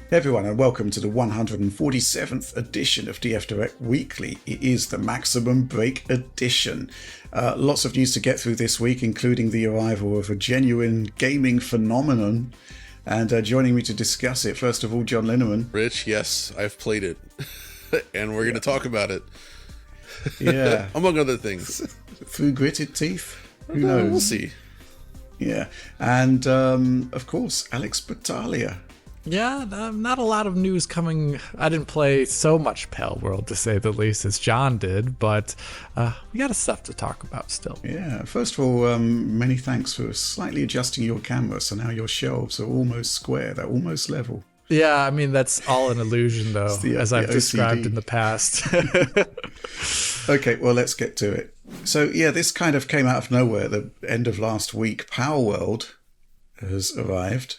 Hey everyone, and welcome to the 147th edition of DF Direct Weekly. It is the Maximum Break edition. Lots of news to get through this week, including the arrival of a genuine gaming phenomenon. And joining me to discuss it, first of all, John Linneman. Rich, yes, I've played it, and we're going to talk about it. Yeah. Among other things. Through gritted teeth? Who knows? We'll see. Yeah. And, of course, Alex Battaglia. Yeah, not a lot of news coming. I didn't play so much Palworld, to say the least, as John did, but we got stuff to talk about still. Yeah, first of all, many thanks for slightly adjusting your camera, so now your shelves are almost square, they're almost level. Yeah, I mean, that's all an illusion, though, as I've described in the past. Okay, well, let's get to it. So, yeah, this kind of came out of nowhere at the end of last week. Palworld has arrived.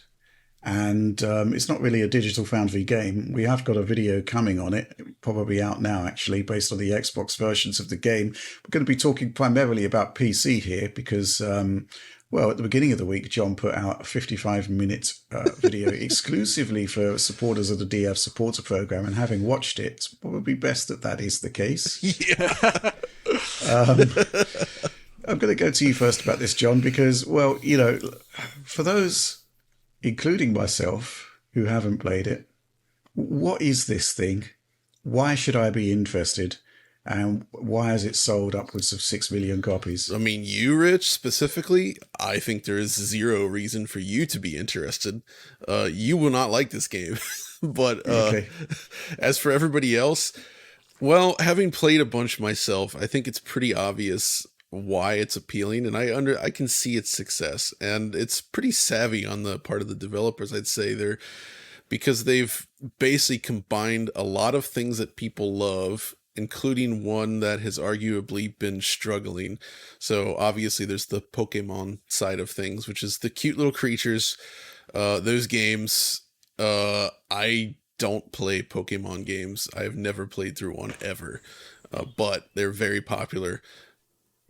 And it's not really a Digital Foundry game. We have got a video coming on it, probably out now, actually, based on the Xbox versions of the game. We're going to be talking primarily about PC here because, well, at the beginning of the week, John put out a 55-minute video exclusively for supporters of the DF Supporter Program. And having watched it, it's probably best that that is the case. Yeah. I'm going to go to you first about this, John, because, well, you know, for those, including myself, who haven't played it, what is this thing? Why should I be interested? And why has it sold upwards of 6 million copies? I mean, you, Rich, specifically, I think there is zero reason for you to be interested. You will not like this game. But okay. As for everybody else, well, having played a bunch myself, I think it's pretty obvious why it's appealing, and I can see its success, and it's pretty savvy on the part of the developers, I'd say, because they've basically combined a lot of things that people love, including one that has arguably been struggling. So obviously there's the Pokemon side of things, which is the cute little creatures. Those games, I don't play Pokemon games. I have never played through one ever, but they're very popular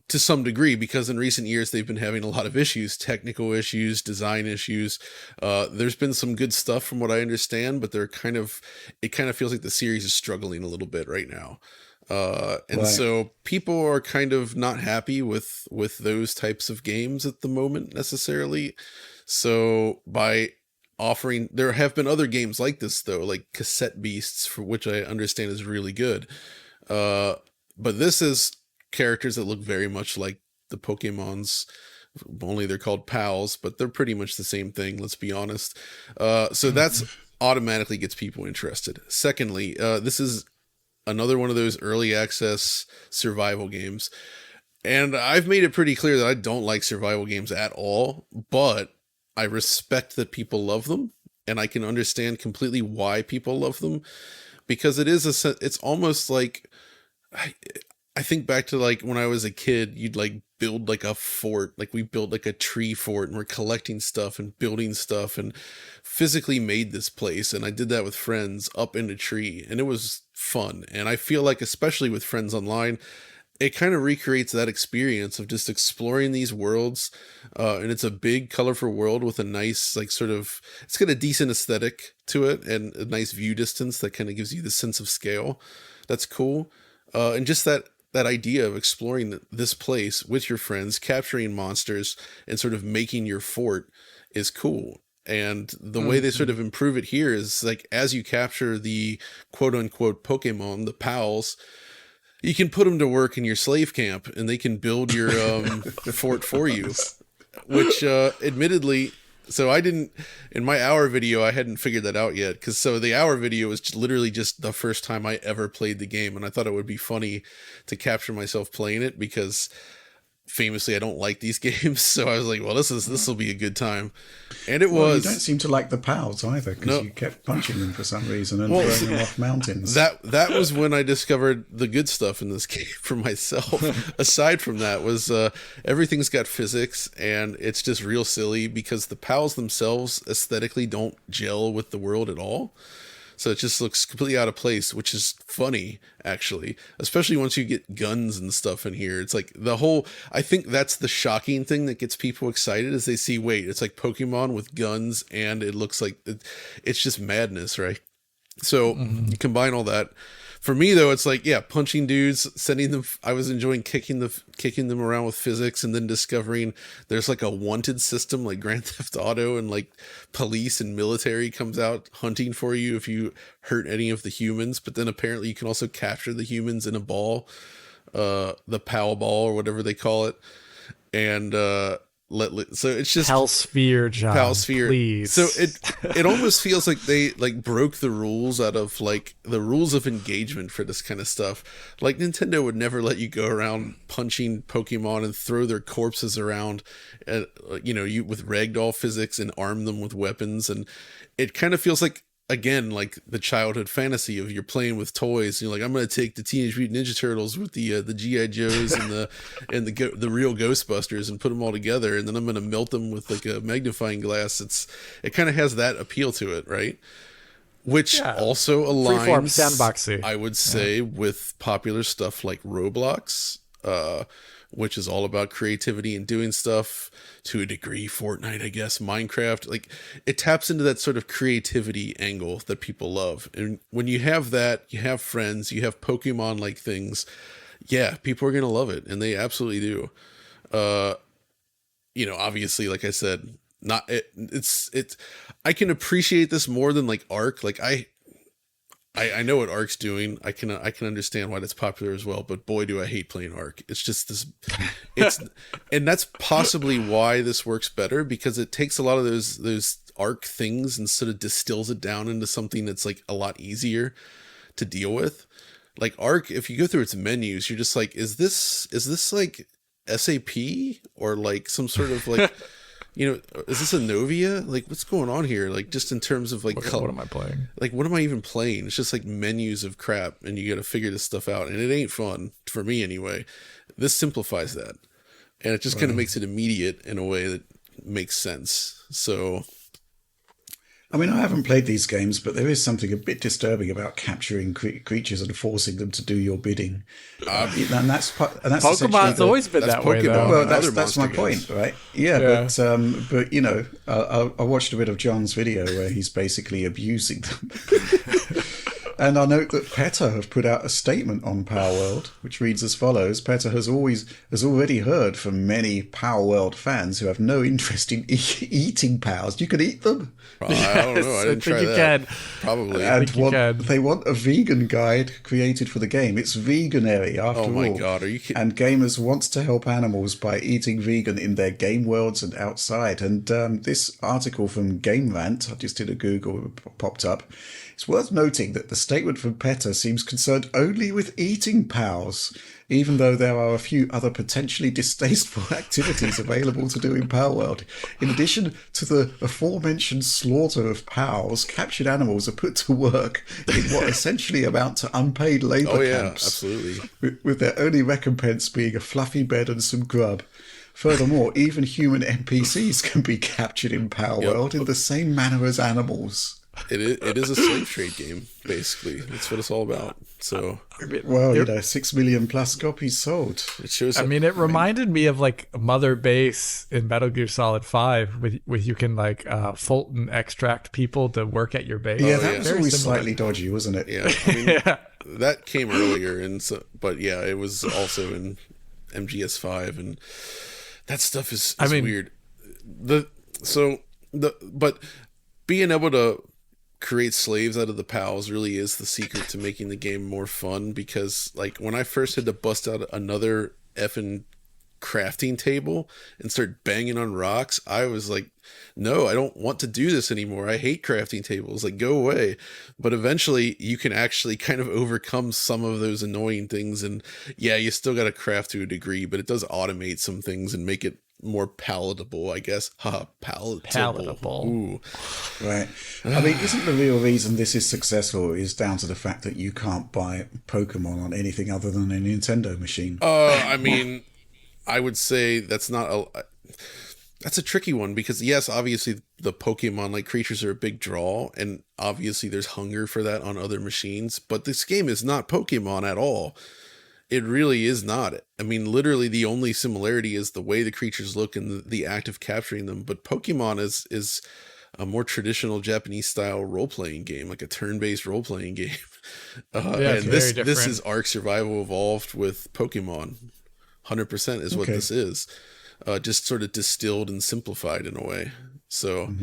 to some degree, because in recent years they've been having a lot of issues, technical issues, design issues. There's been some good stuff from what I understand, but it kind of feels like the series is struggling a little bit right now. And so people are kind of not happy with those types of games at the moment necessarily. So by offering, there have been other games like this though, like Cassette Beasts, for which I understand is really good. But this is characters that look very much like the Pokemons, only they're called pals, but they're pretty much the same thing, let's be honest. So that's automatically gets people interested. Secondly, this is another one of those early access survival games, and I've made it pretty clear that I don't like survival games at all, but I respect that people love them, and I can understand completely why people love them, because it's almost like, I think back to like when I was a kid, you'd like build like a fort, like we built like a tree fort, and we're collecting stuff and building stuff and physically made this place. And I did that with friends up in a tree, and it was fun. And I feel like, especially with friends online, it kind of recreates that experience of just exploring these worlds. And it's a big, colorful world with a nice, like it's got a decent aesthetic to it and a nice view distance that kind of gives you the sense of scale. That's cool. And just that idea of exploring this place with your friends, capturing monsters, and sort of making your fort is cool. And the way they sort of improve it here is like, as you capture the quote unquote Pokemon, the pals, you can put them to work in your slave camp and they can build your fort for you, which admittedly, so I didn't, in my hour video, I hadn't figured that out yet. So the hour video was literally just the first time I ever played the game. And I thought it would be funny to capture myself playing it, because famously I don't like these games. So I was like, well, this will be a good time. And it was. You don't seem to like the pals either, because you kept punching them for some reason and throwing them off mountains. That was when I discovered the good stuff in this game for myself. Aside from that was everything's got physics, and it's just real silly because the pals themselves aesthetically don't gel with the world at all. So it just looks completely out of place, which is funny, actually, especially once you get guns and stuff in here. It's like I think that's the shocking thing that gets people excited is they see, wait, it's like Pokemon with guns and it looks like it's just madness, right? So you combine all that. For me, though, it's like, yeah, punching dudes, sending them. I was enjoying kicking them around with physics, and then discovering there's like a wanted system like Grand Theft Auto, and like police and military comes out hunting for you if you hurt any of the humans. But then apparently you can also capture the humans in a ball, the POW ball or whatever they call it, and so it's just Hellsphere, John. Palsphere. Please. So it almost feels like they like broke the rules out of like the rules of engagement for this kind of stuff. Like Nintendo would never let you go around punching Pokemon and throw their corpses around, you with ragdoll physics and arm them with weapons, and it kind of feels like, again, like the childhood fantasy of you're playing with toys. You're like, I'm going to take the Teenage Mutant Ninja Turtles with the GI Joes and the real Ghostbusters and put them all together, and then I'm going to melt them with like a magnifying glass. It kind of has that appeal to it, right? Which also aligns, freeform, sandboxy, I would say, with popular stuff like Roblox, which is all about creativity and doing stuff to a degree. Fortnite, I guess, Minecraft, like it taps into that sort of creativity angle that people love. And when you have that, you have friends, you have Pokemon like things. Yeah, people are going to love it. And they absolutely do. Obviously, like I said, I can appreciate this more than like Ark. Like I know what Ark's doing. I can understand why that's popular as well, but boy, do I hate playing Ark. It's just this, and that's possibly why this works better, because it takes a lot of those Ark things and sort of distills it down into something that's like a lot easier to deal with. Like Ark, if you go through its menus, you're just like, is this like SAP or like some sort of like, is this a Novia? Like, what's going on here? Like, just in terms of like, what am I playing? Like, what am I even playing? It's just like menus of crap, and you got to figure this stuff out, and it ain't fun for me anyway. This simplifies that, and it just kind of makes it immediate in a way that makes sense. So, I mean, I haven't played these games, but there is something a bit disturbing about capturing creatures and forcing them to do your bidding. And that's Pokemon's always been that way, though. Well, that's my point, right? Yeah. But I watched a bit of John's video where he's basically abusing them. And I note that PETA have put out a statement on Palworld, which reads as follows: PETA has already heard from many Palworld fans who have no interest in eating PALs. You can eat them. I don't know. I didn't try that. Probably. And they want a vegan guide created for the game. It's veganary after all. Oh my God, are you kidding? And gamers want to help animals by eating vegan in their game worlds and outside. And this article from Game Rant, I just did a Google, it popped up. It's worth noting that the statement from PETA seems concerned only with eating PALs, even though there are a few other potentially distasteful activities available to do in Palworld. In addition to the aforementioned slaughter of PALs, captured animals are put to work in what essentially amount to unpaid labour camps. Absolutely. With their only recompense being a fluffy bed and some grub. Furthermore, even human NPCs can be captured in Palworld in the same manner as animals. It is a slave trade game, basically. That's what it's all about. So, well, 6 million plus copies sold. It shows. It reminded me of like Mother Base in Metal Gear Solid 5, with you can like Fulton extract people to work at your base. Yeah, that was always slightly dodgy, wasn't it? Yeah, that came earlier, but yeah, it was also in MGS5, and that stuff is weird. But being able to create slaves out of the PALs really is the secret to making the game more fun, because like when I first had to bust out another effing crafting table and start banging on rocks, I was like, no, I don't want to do this anymore. I hate crafting tables. Like, go away. But eventually you can actually kind of overcome some of those annoying things, and yeah, you still got to craft to a degree, but it does automate some things and make it more palatable, I guess. Palatable. Ooh. Right. I mean, isn't the real reason this is successful is down to the fact that you can't buy Pokemon on anything other than a Nintendo machine? I mean, I would say that's not That's a tricky one because, yes, obviously the Pokemon-like creatures are a big draw, and obviously there's hunger for that on other machines, but this game is not Pokemon at all. It really is not. I mean, literally the only similarity is the way the creatures look and the act of capturing them, but Pokemon is a more traditional Japanese-style role-playing game, like a turn-based role-playing game. And this is Ark Survival Evolved with Pokemon. 100% is what this is. Just sort of distilled and simplified in a way. So,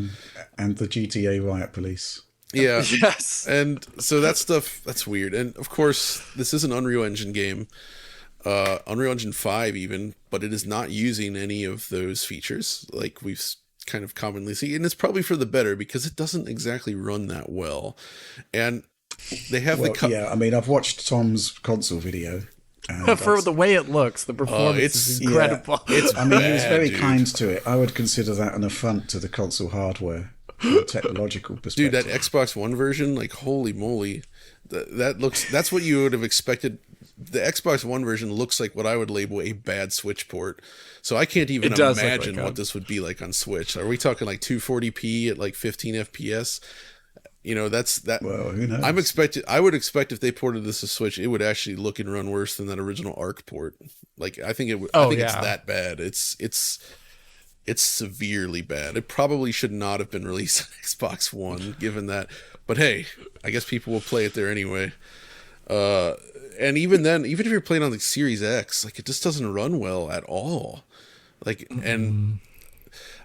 and the GTA Riot Police. Yeah. Yes. And so that stuff, that's weird. And of course, this is an Unreal Engine game, Unreal Engine 5 even, but it is not using any of those features like we've kind of commonly see. And it's probably for the better because it doesn't exactly run that well. And they have yeah, I mean, I've watched Tom's console video. For the way it looks, the performance is incredible. Yeah, I mean, he was very kind to it. I would consider that an affront to the console hardware from a technological perspective. Dude, that Xbox One version, like, holy moly, that's what you would have expected. The Xbox One version looks like what I would label a bad Switch port. So I can't even imagine what this would be like on Switch. Are we talking like 240p at like 15 FPS? You know, that's that. Well, who knows? I would expect if they ported this to Switch, it would actually look and run worse than that original Arc port. Like, I think it would. I think it's that bad. It's severely bad. It probably should not have been released on Xbox One, given that. But hey, I guess people will play it there anyway. And even then, even if you're playing on the Series X, like, it just doesn't run well at all. Like, and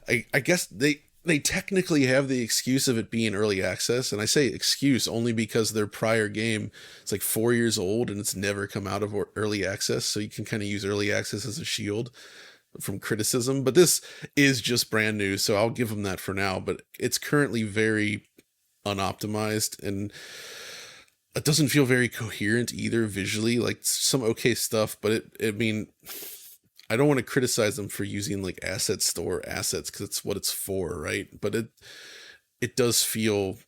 I guess they technically have the excuse of it being early access, and I say excuse only because their prior game is like 4 years old and it's never come out of early access, so you can kind of use early access as a shield from criticism. But this is just brand new, so I'll give them that for now. But it's currently very unoptimized, and it doesn't feel very coherent either visually. Like, some okay stuff, but I mean, I don't want to criticize them for using like asset store assets because it's what it's for, right? But it does feel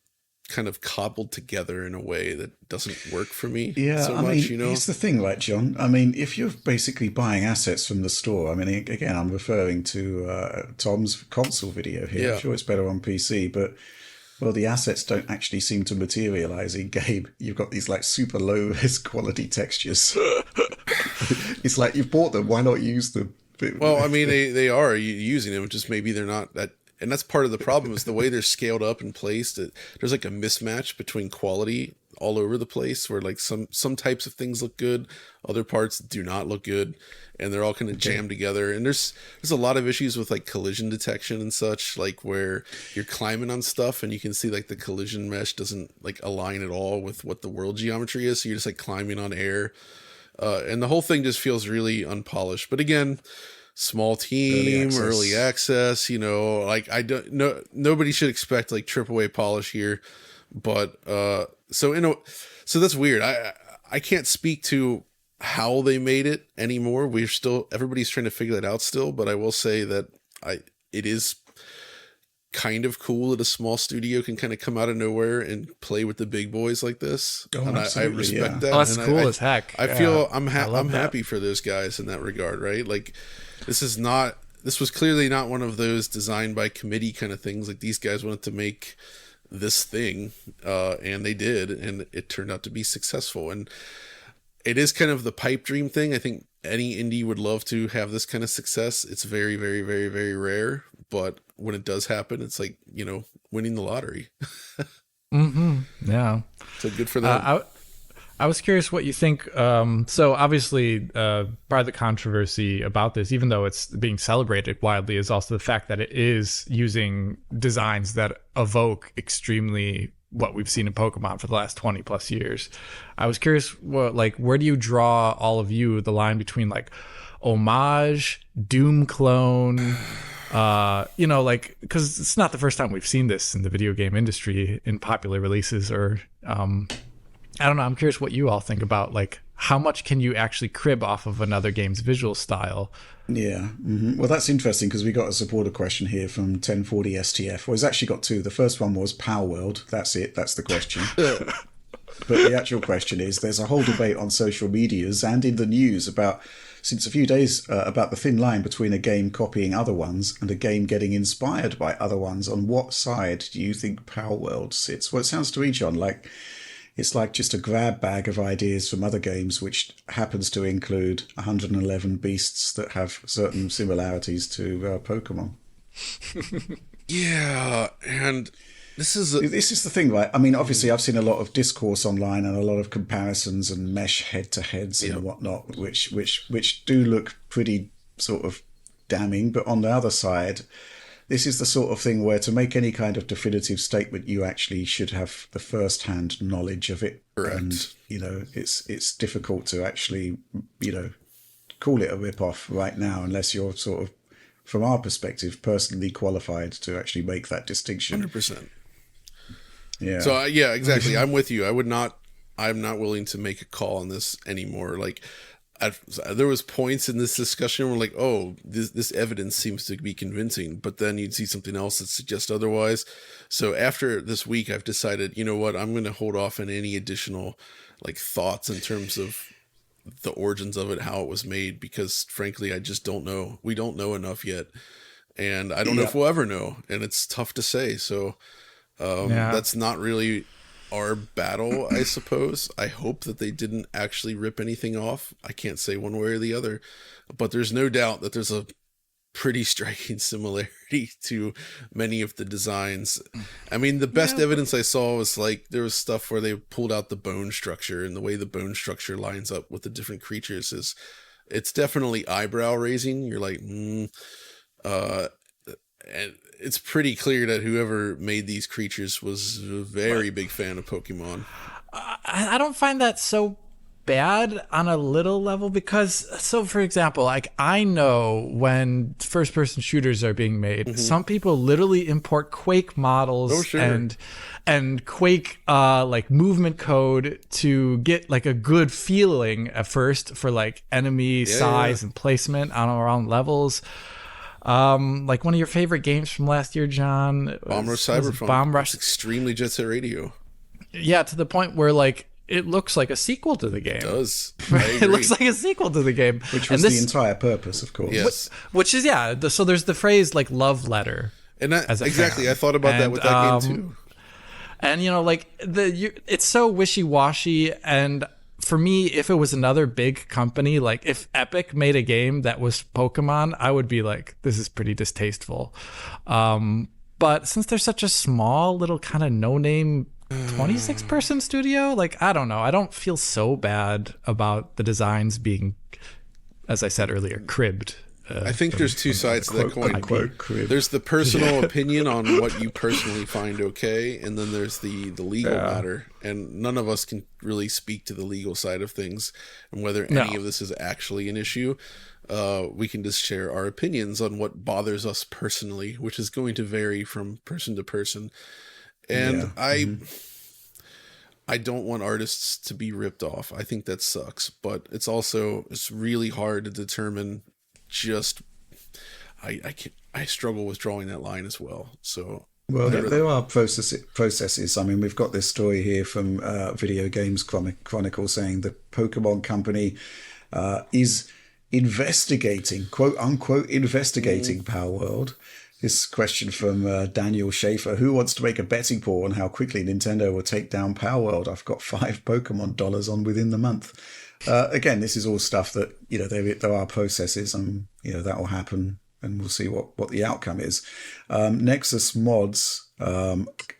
kind of cobbled together in a way that doesn't work for me. Yeah, so I much, mean, you know? Here's the thing, right, John? I mean, if you're basically buying assets from the store, I mean, again, I'm referring to Tom's console video here. Yeah. I'm sure it's better on PC, but well, the assets don't actually seem to materialize in game. You've got these like super low res quality textures. It's like you bought them, why not use them? Well, I mean, they are using them, just maybe they're not that. And that's part of the problem is the way they're scaled up and placed. There's like a mismatch between quality all over the place where like some types of things look good, other parts do not look good, and they're all kind of jammed together. And there's a lot of issues with like collision detection and such, like where you're climbing on stuff and you can see like the collision mesh doesn't like align at all with what the world geometry is. So you're just like climbing on air. And the whole thing just feels really unpolished. But again, small team, early access, you know, like nobody should expect like AAA polish here. But so that's weird. I can't speak to how they made it anymore. Everybody's trying to figure that out still. But I will say that it is kind of cool that a small studio can kind of come out of nowhere and play with the big boys like this. And I respect that. Oh, that's and cool as heck. I feel I'm happy for those guys in that regard, right? Like, this was clearly not one of those designed by committee kind of things. Like, these guys wanted to make this thing, and they did, and it turned out to be successful. And it is kind of the pipe dream thing. I think any indie would love to have this kind of success. It's very, very, very, very rare, but when it does happen, it's like, you know, winning the lottery. Yeah. So good for them. I was curious what you think. So obviously, part of the controversy about this, even though it's being celebrated widely, is also the fact that it is using designs that evoke extremely what we've seen in Pokemon for the last 20 plus years. I was curious, where do you draw, all of you, the line between like homage, Doom clone, because it's not the first time we've seen this in the video game industry in popular releases, or I don't know. I'm curious what you all think about, like, how much can you actually crib off of another game's visual style? Yeah. Mm-hmm. Well, that's interesting because we got a supporter question here from 1040 STF. Well, it's actually got two. The first one was Palworld. That's it. That's the question. But the actual question is, there's a whole debate on social medias and in the news about since a few days about the thin line between a game copying other ones and a game getting inspired by other ones. On what side do you think Palworld sits? Well, it sounds to me, John, like it's like just a grab bag of ideas from other games, which happens to include 111 beasts that have certain similarities to Pokemon. Yeah, and this is the thing, right? I mean, obviously, I've seen a lot of discourse online and a lot of comparisons and mesh head-to-heads and whatnot, which do look pretty sort of damning. But on the other side, this is the sort of thing where to make any kind of definitive statement, you actually should have the first-hand knowledge of it. Correct. And, it's difficult to actually, call it a rip-off right now unless you're sort of, from our perspective, personally qualified to actually make that distinction. 100%. Yeah. So, yeah, exactly. I'm with you. I'm not willing to make a call on this anymore. Like, there was points in this discussion where like, oh, this evidence seems to be convincing, but then you'd see something else that suggests otherwise. So after this week, I've decided, you know what, I'm going to hold off on any additional like thoughts in terms of the origins of it, how it was made, because frankly, I just don't know. We don't know enough yet. And I don't know if we'll ever know. And it's tough to say. So that's not really our battle, I suppose. I hope that they didn't actually rip anything off. I can't say one way or the other, but there's no doubt that there's a pretty striking similarity to many of the designs. I mean, the best evidence I saw was like there was stuff where they pulled out the bone structure, and the way the bone structure lines up with the different creatures it's definitely eyebrow raising. You're like, and it's pretty clear that whoever made these creatures was a very big fan of Pokemon. I don't find that so bad on a little level because, so for example, like I know when first person shooters are being made, some people literally import Quake models and Quake like movement code to get like a good feeling at first for like enemy size and placement on around levels. Like one of your favorite games from last year, John, Bomb Rush Cyberpunk. Bomb Rush. It's extremely Jet Set Radio. Yeah, to the point where like it looks like a sequel to the game. It does. It looks like a sequel to the game, which was the entire purpose, of course. Yes. Which is so there's the phrase like love letter, and that, exactly. I thought about that with that game too. And like it's so wishy-washy. And for me, if it was another big company, like if Epic made a game that was Pokemon, I would be like, this is pretty distasteful. But since they're such a small little kind of no-name 26-person studio, like I don't know, I don't feel so bad about the designs being, as I said earlier, cribbed. I think there's two sides to that coin. There's the personal opinion on what you personally find okay, and then there's the legal matter. And none of us can really speak to the legal side of things and whether any of this is actually an issue. We can just share our opinions on what bothers us personally, which is going to vary from person to person. And I don't want artists to be ripped off. I think that sucks, but it's really hard to determine. Just I struggle with drawing that line as well. So there are processes. I mean, we've got this story here from Video Games Chronicle saying the Pokemon Company is investigating, quote unquote, Palworld. This question from Daniel Schaefer: who wants to make a betting pool on how quickly Nintendo will take down Palworld? I've got $5 Pokemon on within the month. Again, this is all stuff that, there are processes and, that will happen and we'll see what the outcome is. Nexus mods are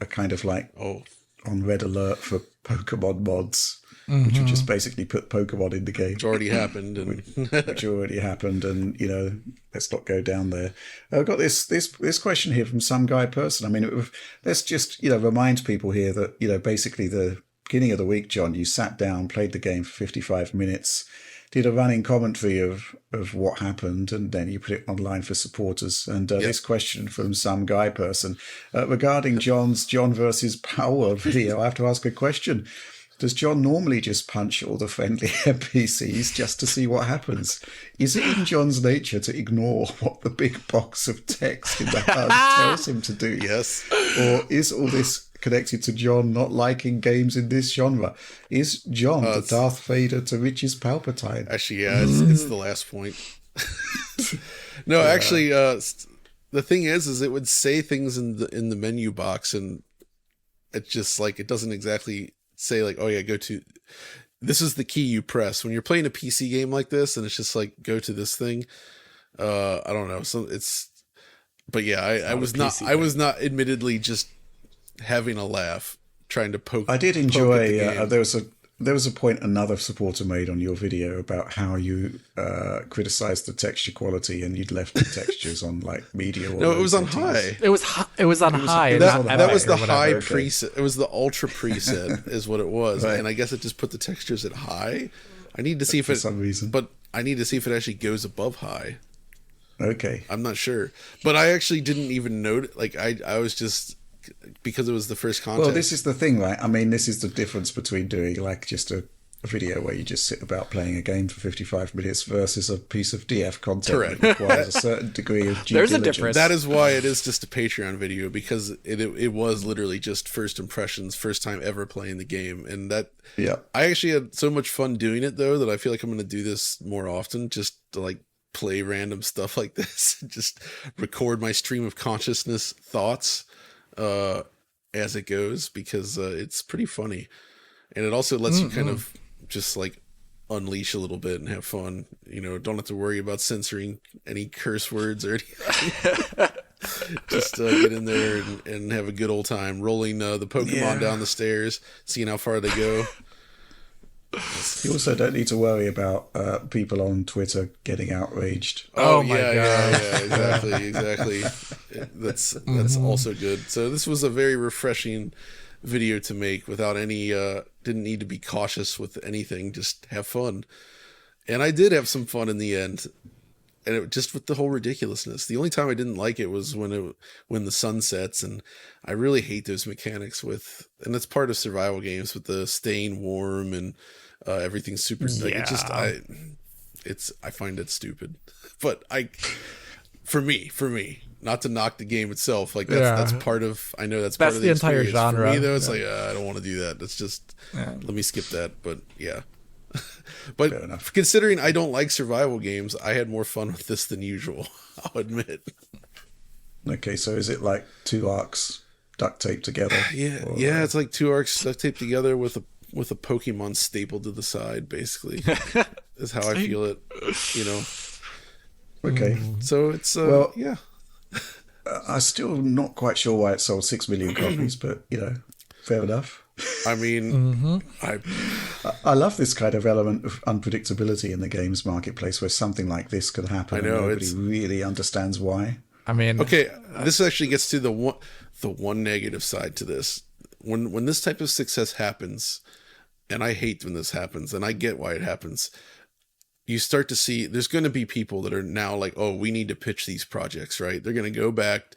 kind of like on red alert for Pokemon mods, which would just basically put Pokemon in the game. Which already happened. And let's not go down there. I've got this question here from some guy person. I mean, let's just, remind people here that, basically the beginning of the week, John, you sat down, played the game for 55 minutes, did a running commentary of what happened, and then you put it online for supporters. And this question from some guy person regarding John versus Power video, I have to ask a question. Does John normally just punch all the friendly NPCs just to see what happens? Is it in John's nature to ignore what the big box of text in the HUD tells him to do? Yes. Or is all this connected to John not liking games in this genre. Is John the Darth Vader to Rich's Palpatine? Actually, yeah, it's the last point. No, actually, the thing is it would say things in the menu box, and it's just like it doesn't exactly say like, oh yeah, go to. This is the key you press when you're playing a PC game like this, and it's just like go to this thing. I don't know. So it's, but yeah, I was not admittedly just having a laugh trying to poke. I did enjoy. There was a point another supporter made on your video about how you criticized the texture quality and you'd left the textures on like media. No, it was on high. It was on high. That was the high preset. It was the ultra preset, is what it was, right. And I guess it just put the textures at high. I need to see if it for some reason, but I need to see if it actually goes above high. Okay, I'm not sure, but I actually didn't even note. Like I was just. Because it was the first contest. Well, this is the thing, right? I mean, this is the difference between doing like just a video where you just sit about playing a game for 55 minutes versus a piece of DF content Correct. that requires a certain degree of due There's diligence. a difference. That is why it is just a Patreon video, because it was literally just first impressions, first time ever playing the game. And that, yeah, I actually had so much fun doing it though, that I feel like I'm going to do this more often, just to like play random stuff like this, just record my stream of consciousness thoughts as it goes, because it's pretty funny, and it also lets you kind of just like unleash a little bit and have fun. You know, don't have to worry about censoring any curse words or anything. Just get in there and have a good old time rolling the Pokemon down the stairs, seeing how far they go. You also don't need to worry about people on Twitter getting outraged. Oh my God. Yeah, exactly. That's also good. So this was a very refreshing video to make without any, didn't need to be cautious with anything, just have fun. And I did have some fun in the end. And it just with the whole ridiculousness. The only time I didn't like it was when the sun sets, and I really hate those mechanics and that's part of survival games with the staying warm and everything's super. Like, it just I find it stupid. But for me, not to knock the game itself, like that's part of. I know that's part of the entire genre. For me though, it's like I don't want to do that. That's just let me skip that. But yeah. But considering I don't like survival games, I had more fun with this than usual, I'll admit. Okay, so is it like two arcs duct taped together? Yeah, it's like two arcs duct taped together with a Pokemon stapled to the side, basically. Is how I feel it, you know. Okay. So it's I'm still not quite sure why it sold 6 million copies, but you know, fair enough. I mean, I love this kind of element of unpredictability in the games marketplace where something like this could happen and nobody really understands why. I mean, okay, this actually gets to the one negative side to this. When this type of success happens, and I hate when this happens, and I get why it happens, you start to see there's going to be people that are now like, oh, we need to pitch these projects, right? They're going to go back,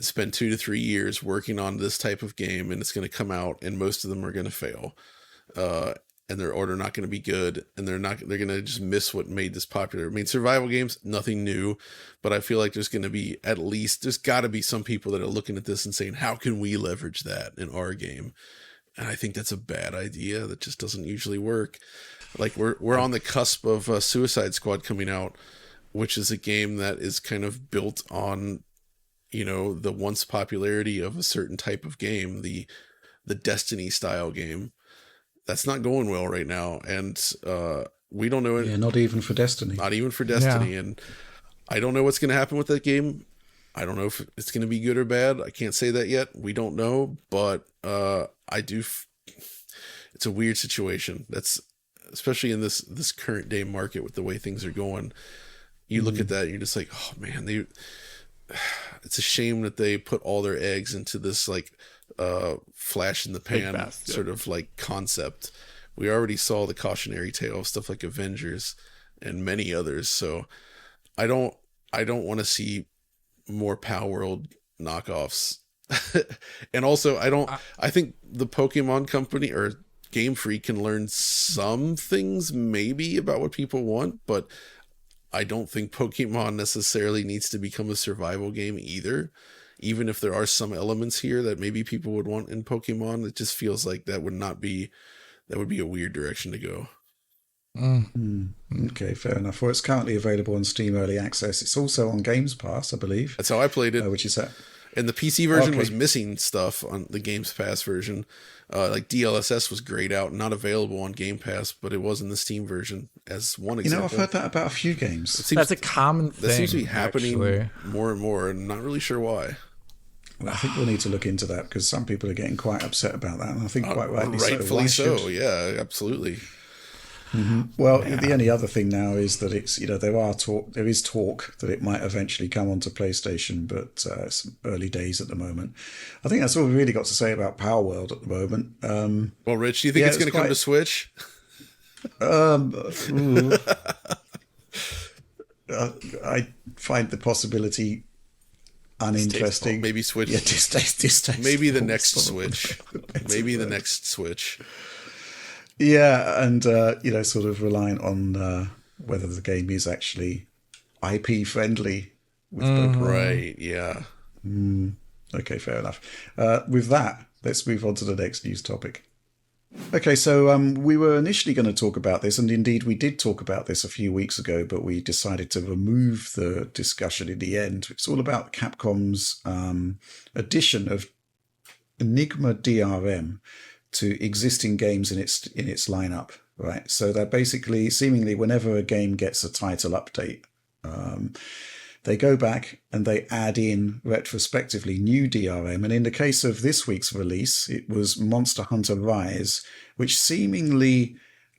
spend 2 to 3 years working on this type of game, and it's going to come out, and most of them are going to fail, and they're not going to be good, and they're going to just miss what made this popular. I mean, survival games, nothing new, but I feel like there's got to be some people that are looking at this and saying, how can we leverage that in our game? And I think that's a bad idea. That just doesn't usually work. Like we're on the cusp of Suicide Squad coming out, which is a game that is kind of built on, you know, the once popularity of a certain type of game, the Destiny style game. That's not going well right now, and we don't know it. Yeah, not even for Destiny. Not even for Destiny, and I don't know what's going to happen with that game. I don't know if it's going to be good or bad. I can't say that yet. We don't know, but I do. It's a weird situation. That's especially in this current day market with the way things are going. You look at that, and you're just like, oh man, it's a shame that they put all their eggs into this like flash in the pan sort of like concept. We already saw the cautionary tale of stuff like Avengers and many others, so I don't want to see more Palworld knockoffs. And also I think the Pokemon company or Game Freak can learn some things maybe about what people want, but I don't think Pokemon necessarily needs to become a survival game either. even if there are some elements here that maybe people would want in Pokemon, it just feels like that would be a weird direction to go. Okay, fair enough. Well, it's currently available on Steam Early Access. It's also on Games Pass, I believe. That's how I played it. Which is that? And the PC version was missing stuff on the Games Pass version. Like DLSS was grayed out, not available on Game Pass, but it was in the Steam version as one example. I've heard that about a few games. That's a common thing. That seems to be happening more and more, and I'm not really sure why. Well, I think we'll need to look into that because some people are getting quite upset about that, and I think quite rightfully so. Yeah, absolutely. Well, the only other thing now is that it's there is talk that it might eventually come onto PlayStation, but it's early days at the moment. I think that's all we really got to say about Palworld at the moment. Well, Rich, do you think it's going to come to Switch? I find the possibility uninteresting. Maybe Switch. Yeah, distasteful. Maybe the next Switch. Maybe the next Switch. Yeah, and sort of reliant on whether the game is actually IP friendly with Pokemon. Right, yeah. Okay, fair enough. With that, let's move on to the next news topic. Okay, so we were initially going to talk about this, and indeed we did talk about this a few weeks ago, but we decided to remove the discussion in the end. It's all about Capcom's addition of Enigma DRM to existing games in its lineup, right? So they're basically, seemingly, whenever a game gets a title update, they go back and they add in retrospectively new DRM. And in the case of this week's release, it was Monster Hunter Rise, which seemingly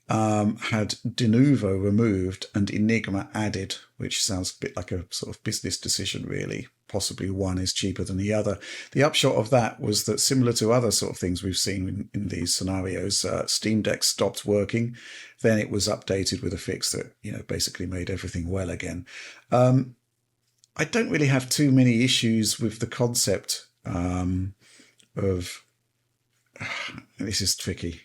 had De Novo removed and Enigma added, which sounds a bit like a sort of business decision, really. Possibly one is cheaper than the other. The upshot of that was that, similar to other sort of things we've seen in these scenarios, Steam Deck stopped working. Then it was updated with a fix that, basically made everything well again. I don't really have too many issues with the concept of... This is tricky.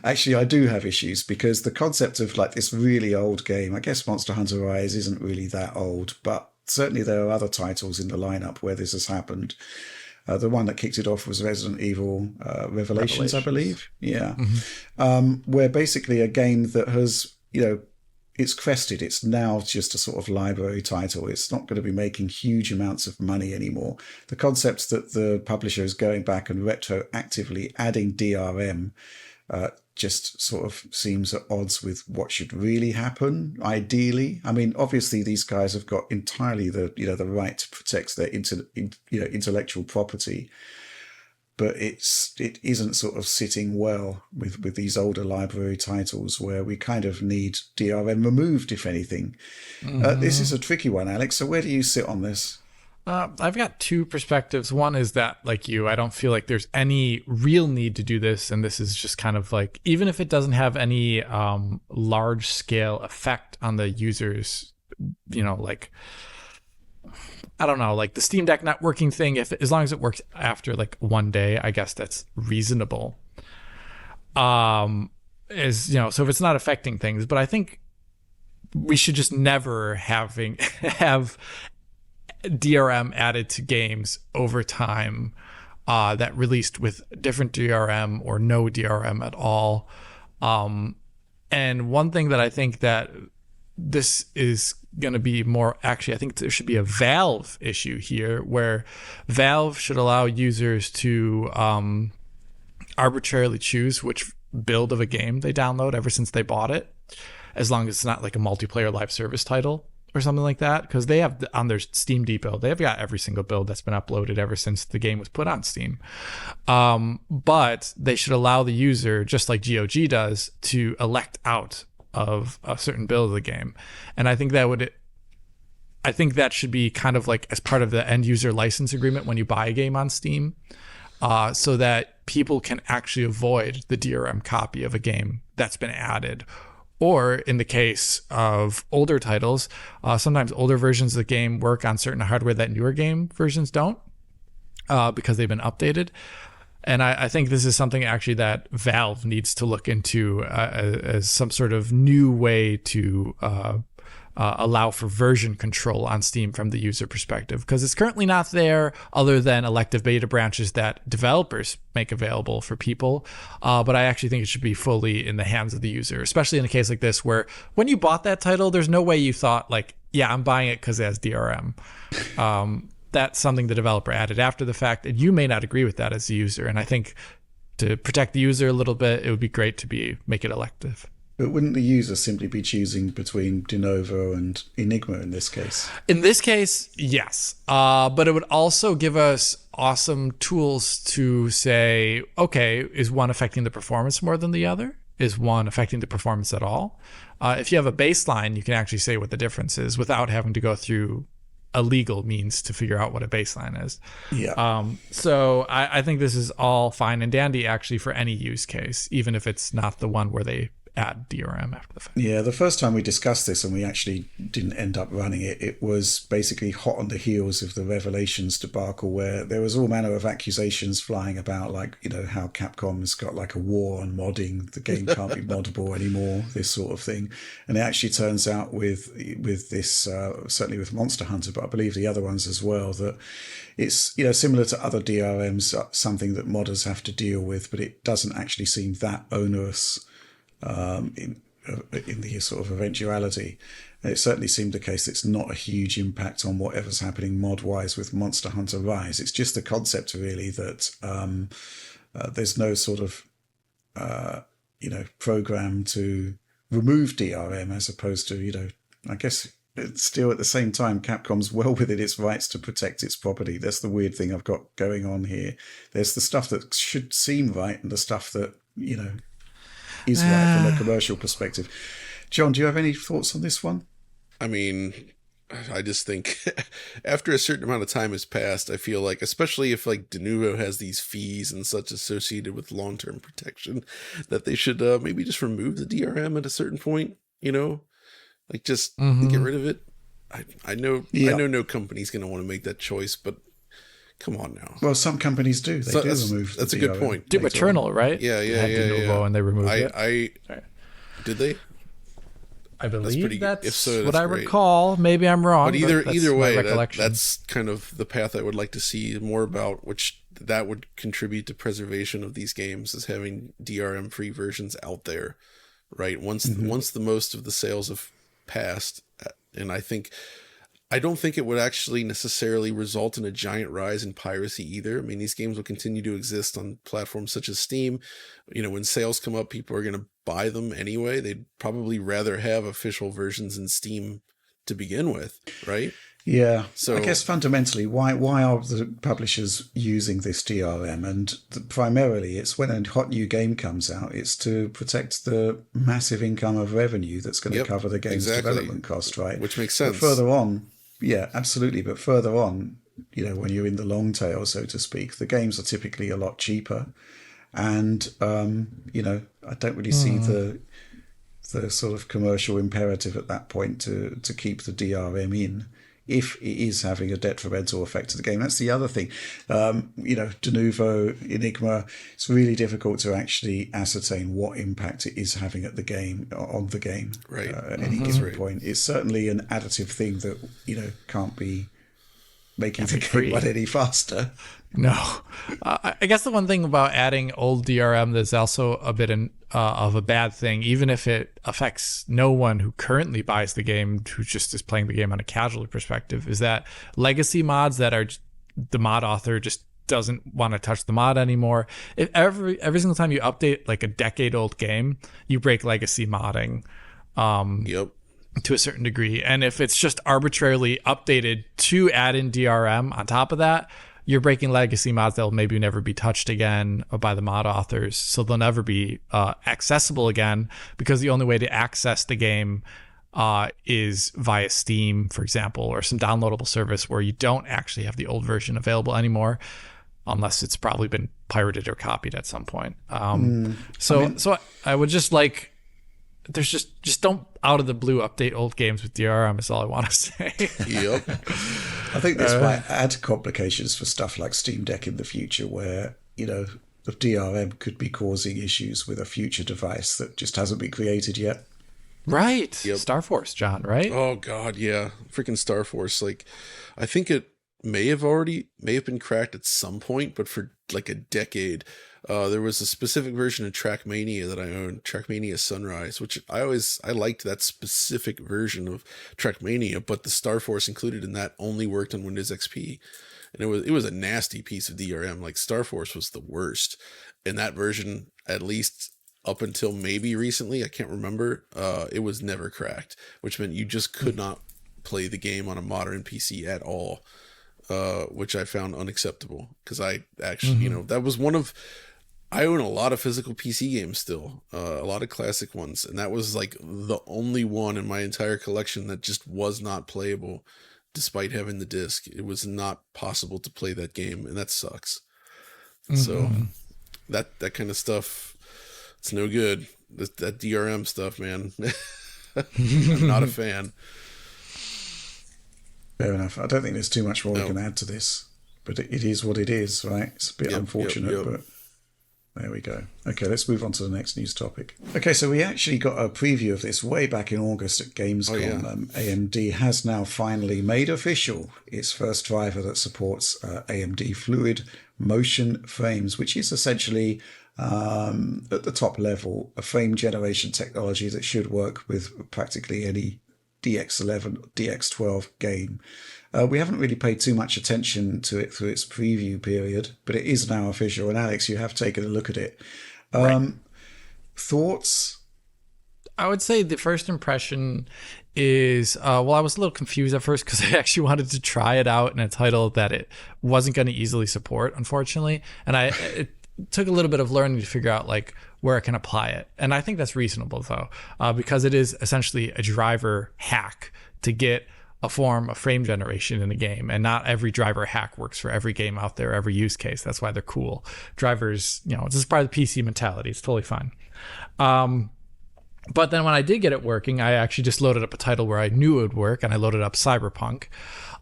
Actually, I do have issues because the concept of like this really old game, I guess Monster Hunter Rise isn't really that old, but certainly there are other titles in the lineup where this has happened. The one that kicked it off was Resident Evil Revelations, I believe. Yeah. Where basically a game that has, it's crested. It's now just a sort of library title. It's not going to be making huge amounts of money anymore. The concept that the publisher is going back and retroactively adding DRM just sort of seems at odds with what should really happen, ideally. I mean, obviously, these guys have got entirely the right to protect their intellectual property. But it isn't sort of sitting well with these older library titles where we kind of need DRM removed, if anything. This is a tricky one, Alex. So where do you sit on this? I've got two perspectives. One is that, like you, I don't feel like there's any real need to do this. And this is just kind of like, even if it doesn't have any large scale effect on the users, like... I don't know, like the Steam Deck not working thing, as long as it works after like one day, I guess that's reasonable. So if it's not affecting things, but I think we should just never have DRM added to games over time that released with different DRM or no DRM at all. And one thing that I think that this is going to be more, actually, I think there should be a Valve issue here where Valve should allow users to arbitrarily choose which build of a game they download ever since they bought it, as long as it's not like a multiplayer live service title or something like that, because they have on their Steam Depot, they've got every single build that's been uploaded ever since the game was put on Steam. But they should allow the user, just like GOG does, to elect out of a certain build of the game. And I think that should be kind of like as part of the end user license agreement when you buy a game on Steam, so that people can actually avoid the DRM copy of a game that's been added. Or in the case of older titles, sometimes older versions of the game work on certain hardware that newer game versions don't, because they've been updated. And I think this is something actually that Valve needs to look into as some sort of new way to allow for version control on Steam from the user perspective, because it's currently not there other than elective beta branches that developers make available for people. But I actually think it should be fully in the hands of the user, especially in a case like this where when you bought that title, there's no way you thought like, yeah, I'm buying it because it has DRM. That's something the developer added after the fact, and you may not agree with that as a user. And I think to protect the user a little bit, it would be great to make it elective. But wouldn't the user simply be choosing between De Novo and Enigma in this case? In this case, yes. But it would also give us awesome tools to say, okay, is one affecting the performance more than the other? Is one affecting the performance at all? If you have a baseline, you can actually say what the difference is without having to go through a legal means to figure out what a baseline is. Yeah. So I think this is all fine and dandy actually for any use case, even if it's not the one where they add DRM after the fact. Yeah, the first time we discussed this and we actually didn't end up running it, it was basically hot on the heels of the Revelations debacle, where there was all manner of accusations flying about, like, you know, how Capcom's got like a war on modding, the game can't be moddable anymore, this sort of thing. And it actually turns out with this, certainly with Monster Hunter, but I believe the other ones as well, that it's, you know, similar to other DRMs, something that modders have to deal with, but it doesn't actually seem that onerous in the sort of eventuality. And it certainly seemed the case it's not a huge impact on whatever's happening mod-wise with Monster Hunter Rise. It's just the concept really that there's no sort of program to remove DRM, as opposed to, you know, I guess it's still at the same time Capcom's well within its rights to protect its property. That's the weird thing I've got going on here. There's the stuff that should seem right and the stuff that, you know, is right from a commercial perspective. John, do you have any thoughts on this one? I mean, I just think after a certain amount of time has passed, I feel like, especially if like De Novo has these fees and such associated with long-term protection, that they should maybe just remove the DRM at a certain point, you know, like just get rid of it. I know no company's going to want to make that choice, but come on now. Well, some companies do. They do remove. That's a good point. Doom Eternal, right? Yeah. De Novo, and they removed it. Did they? I believe that's if so, what I great. recall. Maybe I'm wrong. But either way, recollection. that's kind of the path I would like to see more about, which that would contribute to preservation of these games, is having DRM free versions out there, right? Once the most of the sales have passed, and I don't think it would actually necessarily result in a giant rise in piracy either. I mean, these games will continue to exist on platforms such as Steam. You know, when sales come up, people are going to buy them anyway. They'd probably rather have official versions in Steam to begin with, right? Yeah. So I guess fundamentally, why are the publishers using this DRM? And primarily, it's when a hot new game comes out, it's to protect the massive income of revenue that's going to cover the game's development cost, right? Which makes sense. But further on, yeah, absolutely. But further on, you know, when you're in the long tail, so to speak, the games are typically a lot cheaper. And, you know, I don't really see the sort of commercial imperative at that point to keep the DRM in, if it is having a detrimental effect to the game. That's the other thing. You know, De Novo, Enigma, it's really difficult to actually ascertain what impact it is having on the game, right? At any given point. It's certainly an additive thing that, you know, can't be making the game run any faster. No. I guess the one thing about adding old DRM that's also a bit of a bad thing, even if it affects no one who currently buys the game, who just is playing the game on a casual perspective, is that legacy mods that are the mod author just doesn't want to touch the mod anymore. If every single time you update like a decade old game, you break legacy modding. To a certain degree. And if it's just arbitrarily updated to add in DRM on top of that, you're breaking legacy mods that will maybe never be touched again by the mod authors. So they'll never be accessible again, because the only way to access the game is via Steam, for example, or some downloadable service where you don't actually have the old version available anymore, unless it's probably been pirated or copied at some point. So I would just like, there's just don't out of the blue update old games with DRM is all I want to say. Yep. I think this might add complications for stuff like Steam Deck in the future, where, you know, the DRM could be causing issues with a future device that just hasn't been created yet. Right. Yep. Star Force, John, right? Oh God, yeah, freaking Star Force. Like, I think it may have been cracked at some point, but for like a decade, there was a specific version of Trackmania that I owned, Trackmania Sunrise, which I liked that specific version of Trackmania, but the Star Force included in that only worked on Windows XP, and it was a nasty piece of DRM. Like, Star Force was the worst, and that version, at least up until maybe recently, I can't remember, it was never cracked, which meant you just could not play the game on a modern PC at all, which I found unacceptable, because I actually, that was I own a lot of physical PC games still, a lot of classic ones, and that was like the only one in my entire collection that just was not playable despite having the disc. It was not possible to play that game, and that sucks. So that kind of stuff, it's no good. That DRM stuff, man. I'm not a fan. Fair enough. I don't think there's too much more we can add to this, but it is what it is, right? It's a bit unfortunate, but there we go. Okay, let's move on to the next news topic. Okay, so we actually got a preview of this way back in August at Gamescom. AMD has now finally made official its first driver that supports AMD Fluid Motion frames, which is essentially, at the top level, a frame generation technology that should work with practically any DX11, DX12 game. We haven't really paid too much attention to it through its preview period, but it is now official. And Alex, you have taken a look at it. Thoughts? I would say the first impression is, I was a little confused at first because I actually wanted to try it out in a title that it wasn't going to easily support, unfortunately. And it took a little bit of learning to figure out like where I can apply it. And I think that's reasonable though, because it is essentially a driver hack to get a form of frame generation in a game. And not every driver hack works for every game out there, every use case. That's why they're cool. Drivers, this is part of the PC mentality. It's totally fine. But then when I did get it working, I actually just loaded up a title where I knew it would work, and I loaded up Cyberpunk.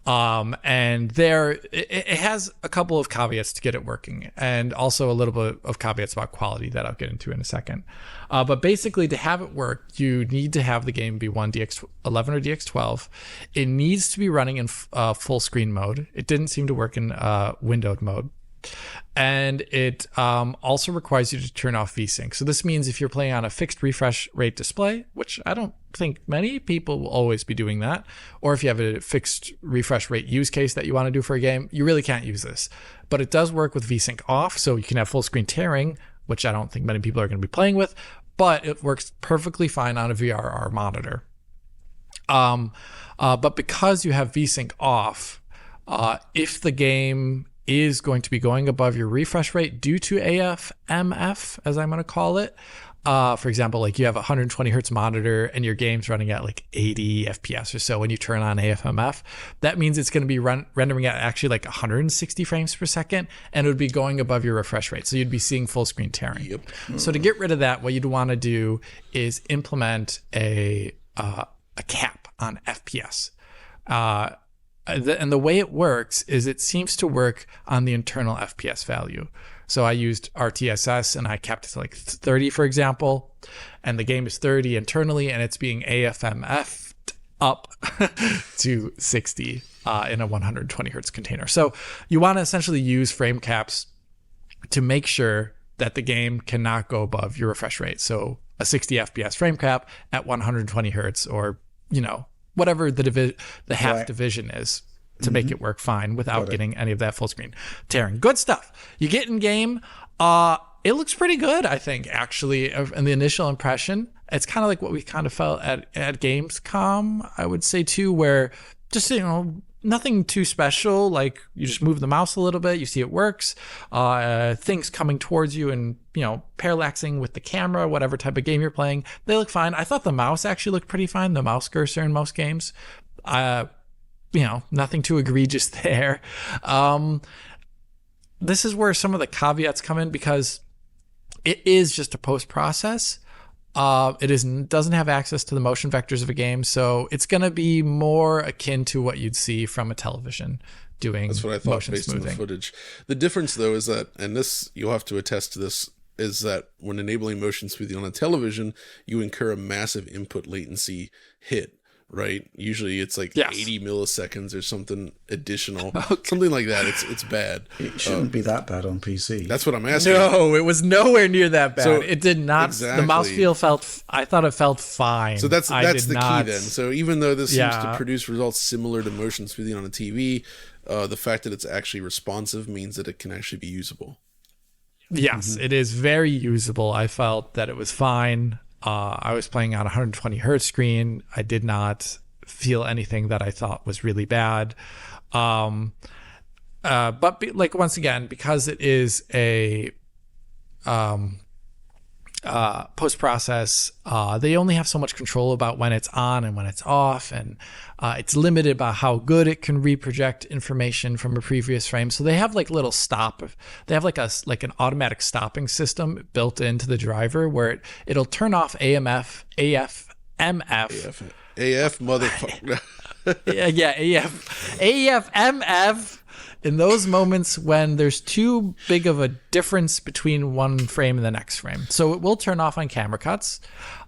And there, it has a couple of caveats to get it working, and also a little bit of caveats about quality that I'll get into in a second. But basically, to have it work, you need to have the game be one DX11 or DX12. It needs to be running in full screen mode. It didn't seem to work in windowed mode. And it also requires you to turn off VSync. So this means if you're playing on a fixed refresh rate display, which I don't think many people will always be doing that, or if you have a fixed refresh rate use case that you want to do for a game, you really can't use this. But it does work with VSync off, so you can have full screen tearing, which I don't think many people are going to be playing with, but it works perfectly fine on a VRR monitor. But because you have VSync off, if the game is going to be going above your refresh rate due to AFMF, as I'm going to call it. For example, like you have a 120 hertz monitor and your game's running at like 80 FPS or so when you turn on AFMF. That means it's going to be rendering at actually like 160 frames per second, and it would be going above your refresh rate. So you'd be seeing full screen tearing. Yep. So to get rid of that, what you'd want to do is implement a cap on FPS. And the way it works is it seems to work on the internal FPS value. So I used RTSS and I capped it to like 30, for example, and the game is 30 internally, and it's being AFMF'd up to 60 in a 120 hertz container. So you want to essentially use frame caps to make sure that the game cannot go above your refresh rate. So a 60 FPS frame cap at 120 hertz, or, whatever the half division is, to make it work fine without getting any of that full screen tearing. Good stuff. You get in game. It looks pretty good, I think, actually, in the initial impression. It's kind of like what we kind of felt at Gamescom, I would say, too, where just, nothing too special. Like, you just move the mouse a little bit, you see it works. Things coming towards you and, parallaxing with the camera, whatever type of game you're playing, they look fine. I thought the mouse actually looked pretty fine, the mouse cursor in most games. Nothing too egregious there. This is where some of the caveats come in, because it is just a post-process. It doesn't have access to the motion vectors of a game, so it's going to be more akin to what you'd see from a television doing. That's what I thought based on the footage. The difference, though, is that, and this, you'll have to attest to this is that when enabling motion smoothing on a television, you incur a massive input latency hit, right? Usually it's like 80 milliseconds or something additional, something like that. It's bad. It shouldn't be that bad on PC. That's what I'm asking. No, it was nowhere near that bad. So, it did not. exactly. The mouse feel I thought it felt fine. So that's the key then. So even though this seems to produce results similar to motion smoothing on a TV, the fact that it's actually responsive means that it can actually be usable. Yes, it is very usable. I felt that it was fine. I was playing on a 120 hertz screen. I did not feel anything that I thought was really bad. But like once again, because it is a post-process, they only have so much control about when it's on and when it's off, and it's limited by how good it can reproject information from a previous frame. So they have like little they have like an automatic stopping system built into the driver where it'll turn off AFMF motherfucker. AFMF in those moments when there's too big of a difference between one frame and the next frame. So it will turn off on camera cuts.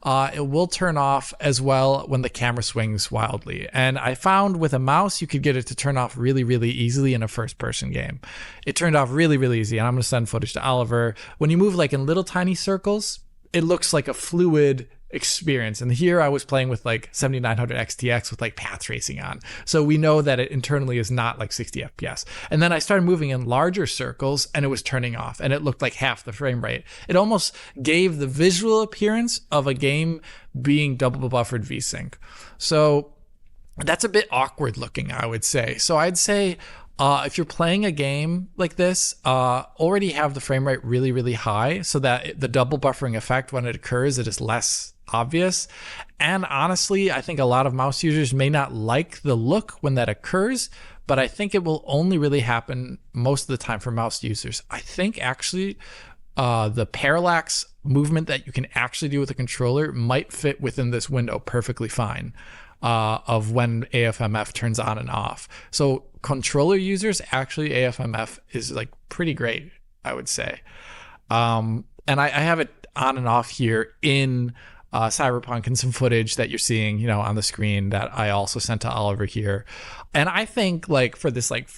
It will turn off as well when the camera swings wildly. And I found with a mouse, you could get it to turn off really, really easily in a first-person game. It turned off really, really easy. And I'm going to send footage to Oliver. When you move like in little tiny circles, it looks like a fluid experience. And here I was playing with like 7900 XTX with like path tracing on. So we know that it internally is not like 60 FPS. And then I started moving in larger circles and it was turning off and it looked like half the frame rate. It almost gave the visual appearance of a game being double buffered VSync. So that's a bit awkward looking, I would say. So I'd say if you're playing a game like this, already have the frame rate really, really high so that the double buffering effect, when it occurs, it is less obvious. And honestly, I think a lot of mouse users may not like the look when that occurs, but I think it will only really happen most of the time for mouse users. I think actually the parallax movement that you can actually do with a controller might fit within this window perfectly fine. Of when AFMF turns on and off. So controller users, actually AFMF is like pretty great, I would say. And I have it on and off here in Cyberpunk and some footage that you're seeing, on the screen that I also sent to Oliver here. And I think like for this like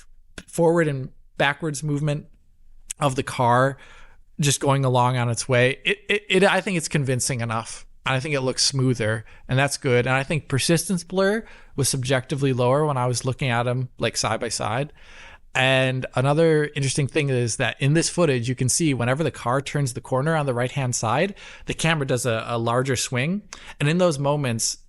forward and backwards movement of the car just going along on its way, I think it's convincing enough. I think it looks smoother, and that's good. And I think persistence blur was subjectively lower when I was looking at them like side by side. And another interesting thing is that in this footage, you can see whenever the car turns the corner on the right-hand side, the camera does a larger swing. And in those moments,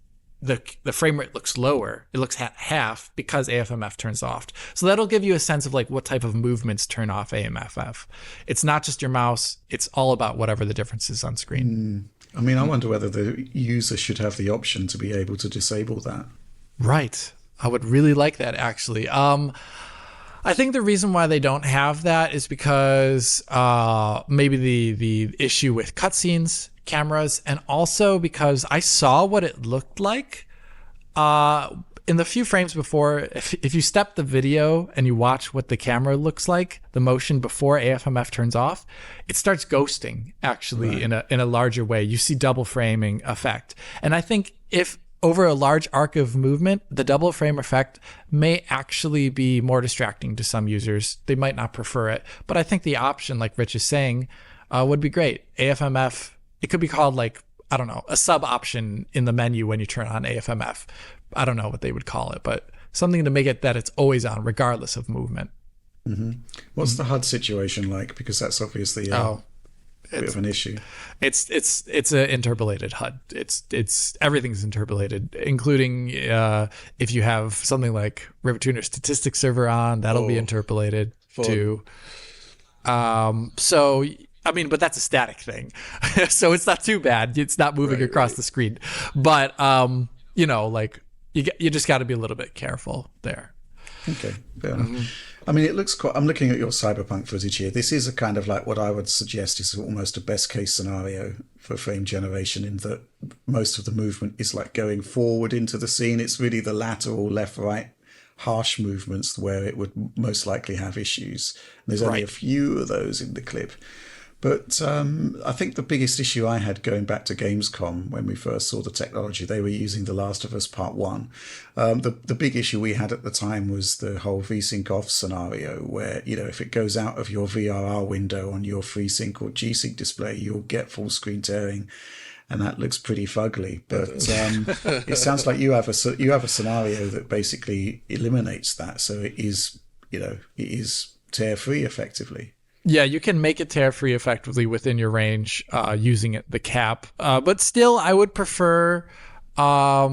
the frame rate looks lower. It looks half because AFMF turns off. So that'll give you a sense of like what type of movements turn off AMFF. It's not just your mouse. It's all about whatever the difference is on screen. I mean, I wonder whether the user should have the option to be able to disable that. Right. I would really like that, actually. I think the reason why they don't have that is because maybe the issue with cutscenes, cameras, and also because I saw what it looked like in the few frames before. If you step the video and you watch what the camera looks like, the motion before AFMF turns off, it starts ghosting actually in a larger way. You see double framing effect. And I think if over a large arc of movement, the double frame effect may actually be more distracting to some users. They might not prefer it, but I think the option, like Rich is saying, would be great. AFMF, it could be called like, I don't know, a sub option in the menu when you turn on AFMF. I don't know what they would call it, but something to make it that it's always on regardless of movement. What's the HUD situation like? Because that's obviously a bit of an issue. It's an interpolated HUD. It's everything's interpolated, including if you have something like River Tuner Statistics Server on, that'll be interpolated too. So I mean, but that's a static thing, so it's not too bad. It's not moving across the screen, but like you just got to be a little bit careful there. Okay, fair enough. I mean, it looks quite. I'm looking at your Cyberpunk footage here. This is a kind of like what I would suggest is almost a best case scenario for frame generation, in that most of the movement is like going forward into the scene. It's really the lateral left, right, harsh movements where it would most likely have issues. And there's only a few of those in the clip. But I think the biggest issue I had going back to Gamescom when we first saw the technology, they were using The Last of Us Part 1. The big issue we had at the time was the whole VSync off scenario where, if it goes out of your VRR window on your FreeSync or G-Sync display, you'll get full screen tearing. And that looks pretty fugly. But it sounds like you have a scenario that basically eliminates that. So it is tear-free effectively. Yeah, you can make it tear-free effectively within your range using the cap. But still, I would prefer, I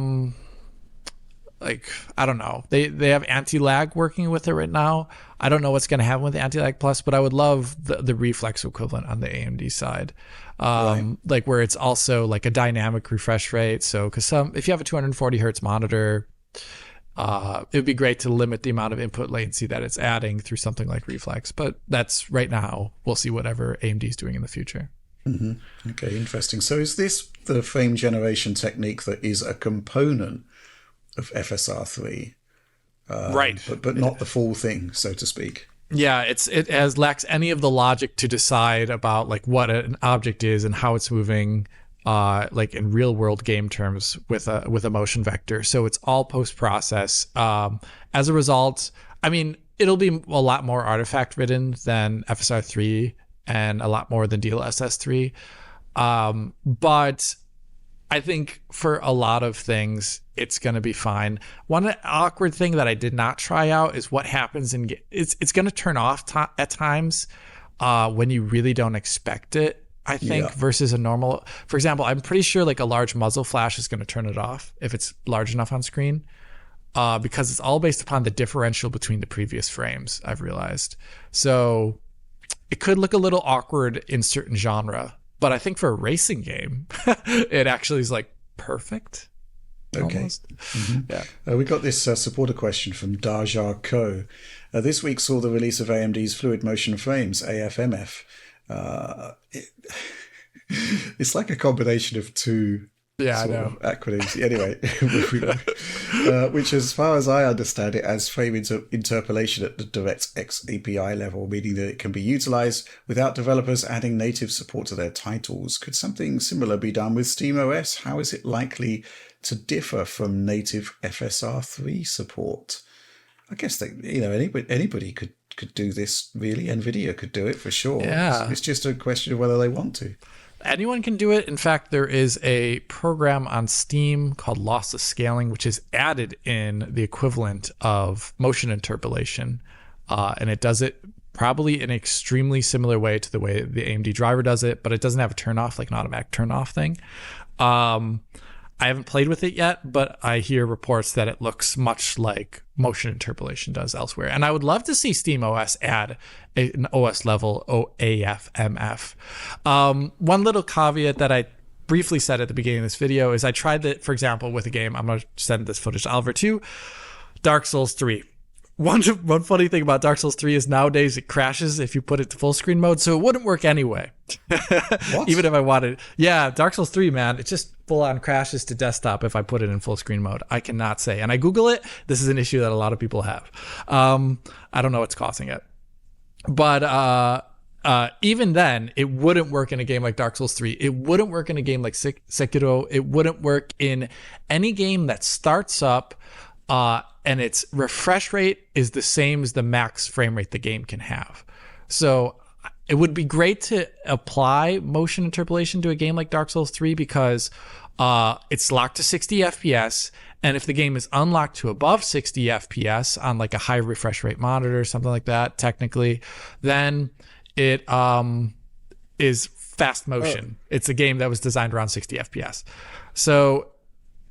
don't know. They have anti-lag working with it right now. I don't know what's going to happen with Anti-Lag Plus, but I would love the reflex equivalent on the AMD side. Right. Where it's also like a dynamic refresh rate. So, because if you have a 240 hertz monitor, it would be great to limit the amount of input latency that it's adding through something like reflex. But that's right now. We'll see whatever AMD is doing in the future. Mm-hmm. Okay, interesting. So is this the frame generation technique that is a component of FSR3? Right. But not the full thing, so to speak. Yeah, it lacks any of the logic to decide about like what an object is and how it's moving, like in real world game terms with a motion vector. So it's all post process. As a result, I mean, it'll be a lot more artifact ridden than FSR3 and a lot more than DLSS3. But I think for a lot of things, it's going to be fine. One awkward thing that I did not try out is what happens it's going to turn off at times when you really don't expect it, I think, versus a normal. For example, I'm pretty sure like a large muzzle flash is going to turn it off if it's large enough on screen, because it's all based upon the differential between the previous frames, I've realized. So it could look a little awkward in certain genre. But I think for a racing game, it actually is like perfect. Okay. Mm-hmm. Yeah. We got this supporter question from Dajar Ko. This week saw the release of AMD's Fluid Motion Frames, AFMF. It's like a combination of two acronyms. Anyway, which, as far as I understand it, as frame interpolation at the DirectX API level, meaning that it can be utilized without developers adding native support to their titles. Could something similar be done with SteamOS? How is it likely to differ from native FSR3 support? I guess that anybody could do this. Really, NVIDIA could do it for sure. Yeah. It's just a question of whether they want to. Anyone can do it. In fact, there is a program on Steam called Lossless Scaling, which is added in the equivalent of motion interpolation. And it does it probably in an extremely similar way to the way the AMD driver does it, but it doesn't have a turn off, like an automatic turn off thing. I haven't played with it yet, but I hear reports that it looks much like motion interpolation does elsewhere. And I would love to see SteamOS add an OS level AFMF. One little caveat that I briefly said at the beginning of this video is I tried that, for example, with a game. I'm going to send this footage to Oliver too. Dark Souls 3. One funny thing about Dark Souls 3 is nowadays it crashes if you put it to full screen mode, so it wouldn't work anyway. What? Even if I wanted. Yeah, Dark Souls 3, man, it just full on crashes to desktop if I put it in full screen mode. I cannot say. And I Google it. This is an issue that a lot of people have. I don't know what's causing it. But even then, it wouldn't work in a game like Dark Souls 3. It wouldn't work in a game like Sekiro. It wouldn't work in any game that starts up and its refresh rate is the same as the max frame rate the game can have. So it would be great to apply motion interpolation to a game like Dark Souls 3 because it's locked to 60 FPS. And if the game is unlocked to above 60 FPS on like a high refresh rate monitor or something like that, technically, then it is fast motion. It's a game that was designed around 60 FPS. So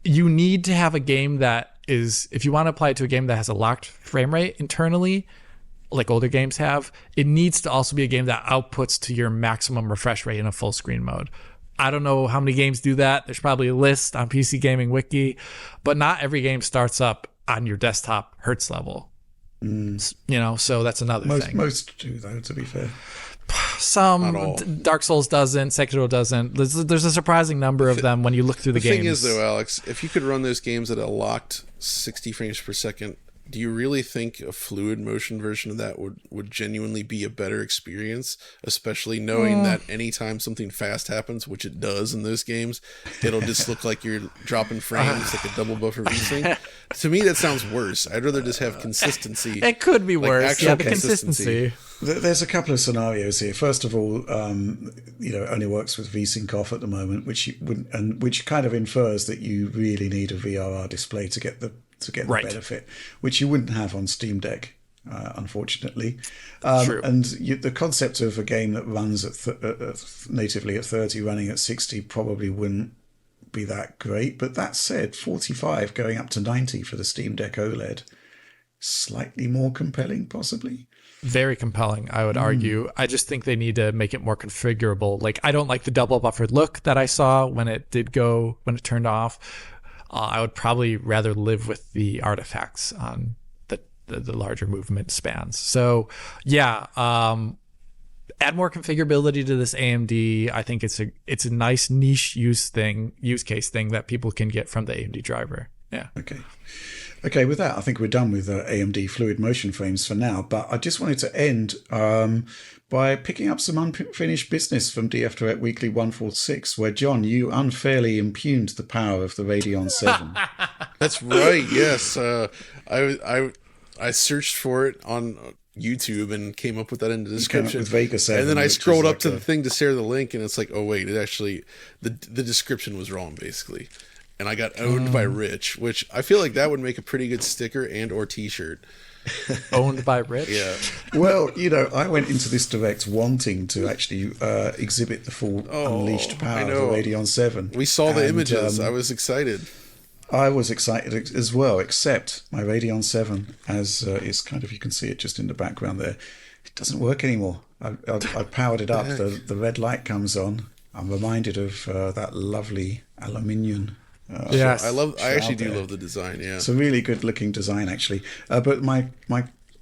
you need to have a game that is, if you want to apply it to a game that has a locked frame rate internally, like older games have, it needs to also be a game that outputs to your maximum refresh rate in a full screen mode. I don't know how many games do that. There's probably a list on PC Gaming Wiki, but not every game starts up on your desktop hertz level. So that's another thing. Most do, though, to be fair. Some, Dark Souls doesn't, Sekiro doesn't. There's a surprising number of them when you look through the games. The thing is, though, Alex, if you could run those games at a locked 60 frames per second do you really think a fluid motion version of that would genuinely be a better experience, especially knowing that anytime something fast happens, which it does in those games, it'll just look like you're dropping frames like a double buffer VSync? To me, that sounds worse. I'd rather just have consistency. It could be worse. Actual Yeah, the consistency. There's a couple of scenarios here. First of all, it only works with VSync off at the moment, which kind of infers that you really need a VRR display to get the benefit, which you wouldn't have on Steam Deck, unfortunately. True. And the concept of a game that runs at natively at 30, running at 60, probably wouldn't be that great. But that said, 45 going up to 90 for the Steam Deck OLED, slightly more compelling, possibly. Very compelling, I would argue. I just think they need to make it more configurable. Like, I don't like the double buffered look that I saw when it turned off. I would probably rather live with the artifacts on the larger movement spans. So, yeah, add more configurability to this AMD. I think it's a nice niche use case thing that people can get from the AMD driver. Yeah. Okay, with that, I think we're done with AMD fluid motion frames for now. But I just wanted to end by picking up some unfinished business from DF Direct Weekly 146, where, John, you unfairly impugned the power of the Radeon 7. That's right, yes. I searched for it on YouTube and came up with that in the description. With Vega 7, and then I scrolled up to the thing to share the link, and it's like, oh, wait, it actually, the description was wrong, basically. And I got owned by Rich, which I feel like that would make a pretty good sticker and or t-shirt. Owned by Rich? Yeah. Well, I went into this direct wanting to actually exhibit the full unleashed power of the Radeon 7. We saw the images. I was excited. I was excited as well, except my Radeon 7, as is kind of, you can see it just in the background there, it doesn't work anymore. I powered it up. The red light comes on. I'm reminded of that lovely aluminium. Yes, I actually do love the design. Yeah, it's a really good looking design actually. But my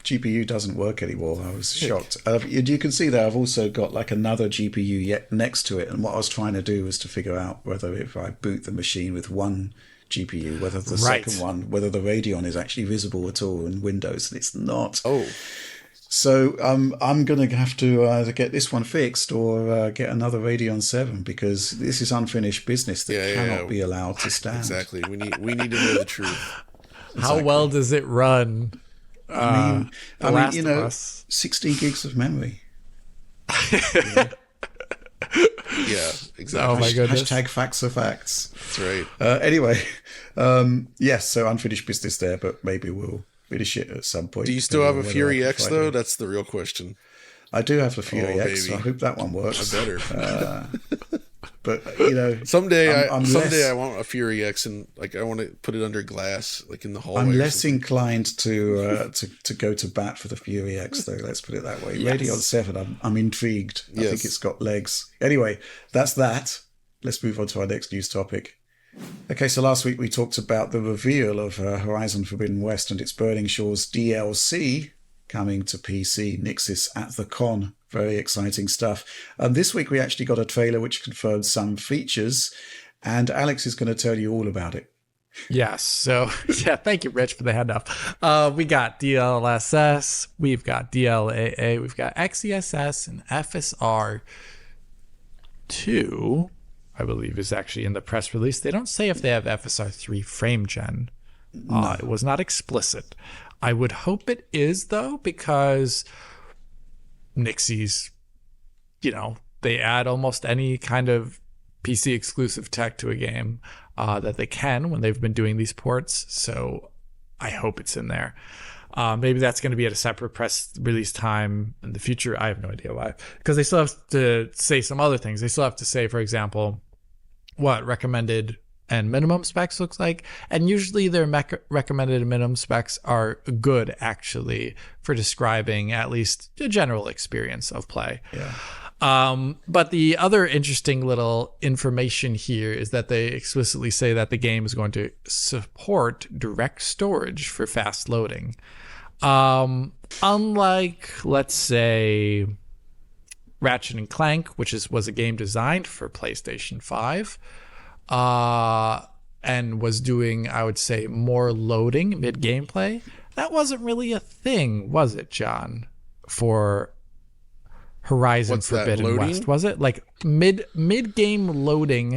GPU doesn't work anymore. I was shocked. You can see there I've also got like another GPU yet next to it, and what I was trying to do was to figure out whether if I boot the machine with one GPU, whether the second one, whether the Radeon is actually visible at all in Windows, and it's not. So I'm going to have to either get this one fixed or get another Radeon 7, because this is unfinished business that cannot be allowed to stand. Exactly. We need to know the truth. How well does it run? I mean, 16 gigs of memory. Yeah, exactly. Oh my goodness. Hashtag facts are facts. That's right. Anyway, yes, so unfinished business there, but maybe we'll finish it at some point. Do you still have a Fury X though? That's the real question. I do have the Fury X. So I hope that one works. I better. But someday I want a Fury X, and like I want to put it under glass, like in the hallway. I'm less inclined to go to bat for the Fury X, though. Let's put it that way. Yes. Radeon 7. I'm intrigued. I think it's got legs. Anyway, that's that. Let's move on to our next news topic. Okay, so last week we talked about the reveal of Horizon Forbidden West and its Burning Shores DLC coming to PC. Nixis at the con. Very exciting stuff. This week we actually got a trailer which confirmed some features, and Alex is going to tell you all about it. Yes. So, thank you, Rich, for the head up. We got DLSS, we've got DLAA, we've got XESS, and FSR2, I believe, is actually in the press release. They don't say if they have FSR3 frame gen. No. It was not explicit. I would hope it is, though, because Nixie's, they add almost any kind of PC exclusive tech to a game that they can when they've been doing these ports. So I hope it's in there. Maybe that's going to be at a separate press release time in the future. I have no idea why, because they still have to say some other things. They still have to say, for example, what recommended and minimum specs looks like. And usually their recommended and minimum specs are good, actually, for describing at least a general experience of play. Yeah. But the other interesting little information here is that they explicitly say that the game is going to support direct storage for fast loading. Unlike, let's say, Ratchet and Clank, which was a game designed for PlayStation 5, and was doing, I would say, more loading mid-gameplay. that wasn't really a thing, was it, John? For Horizon Forbidden West, was it like mid game loading?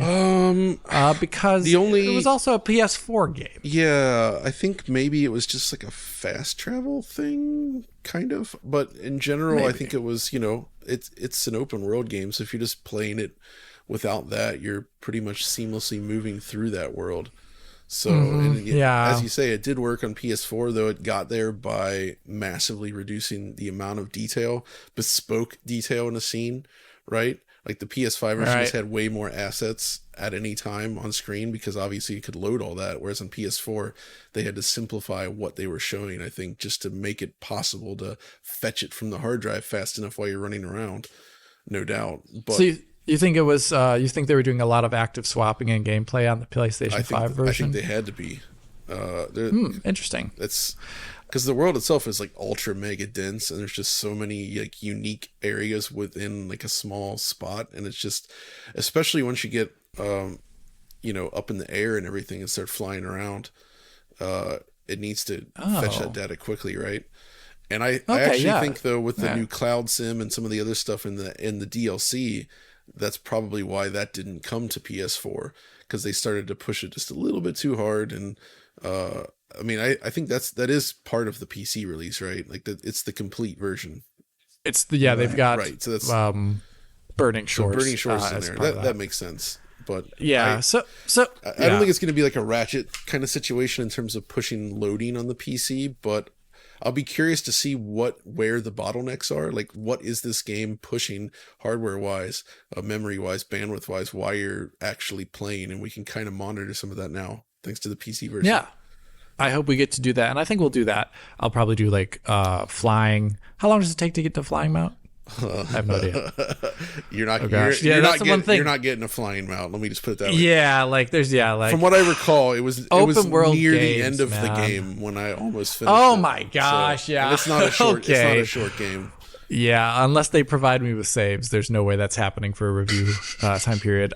Because it was also a PS4 game. Yeah, I think maybe it was just like a fast travel thing, kind of. But in general, I think it was, it's an open world game, so if you're just playing it without that, you're pretty much seamlessly moving through that world. So, as you say, it did work on PS4, though it got there by massively reducing the amount of detail, bespoke detail in a scene, right? Like the PS5 version just had way more assets at any time on screen because obviously you could load all that, whereas on PS4, they had to simplify what they were showing, I think, just to make it possible to fetch it from the hard drive fast enough while you're running around, no doubt. But so you think it was? You think they were doing a lot of active swapping in gameplay on the PlayStation 5 version? I think they had to be. Interesting. It's because the world itself is like ultra mega dense, and there's just so many like unique areas within like a small spot, and it's just, especially once you get up in the air and everything and start flying around, it needs to fetch that data quickly, right? And I actually think though with the new Cloud Sim and some of the other stuff in the DLC, that's probably why that didn't come to PS4, because they started to push it just a little bit too hard. And I think that is part of the PC release, right? Like it's the complete version. It's they've got so that's Burning Shores. So Burning Shores in there. That makes sense. But I don't think it's going to be like a Ratchet kind of situation in terms of pushing loading on the PC, but I'll be curious to see where the bottlenecks are. Like, what is this game pushing hardware-wise, memory-wise, bandwidth-wise, while you're actually playing? And we can kind of monitor some of that now, thanks to the PC version. Yeah. I hope we get to do that. And I think we'll do that. I'll probably do like flying. How long does it take to get to flying mount? I have no idea. You're not getting a flying mount. Let me just put it that way. Yeah, from what I recall, it was world near games, the end of the game when I almost finished. Oh it. my gosh, And it's not a short. It's not a short game. Yeah, unless they provide me with saves, there's no way that's happening for a review time period.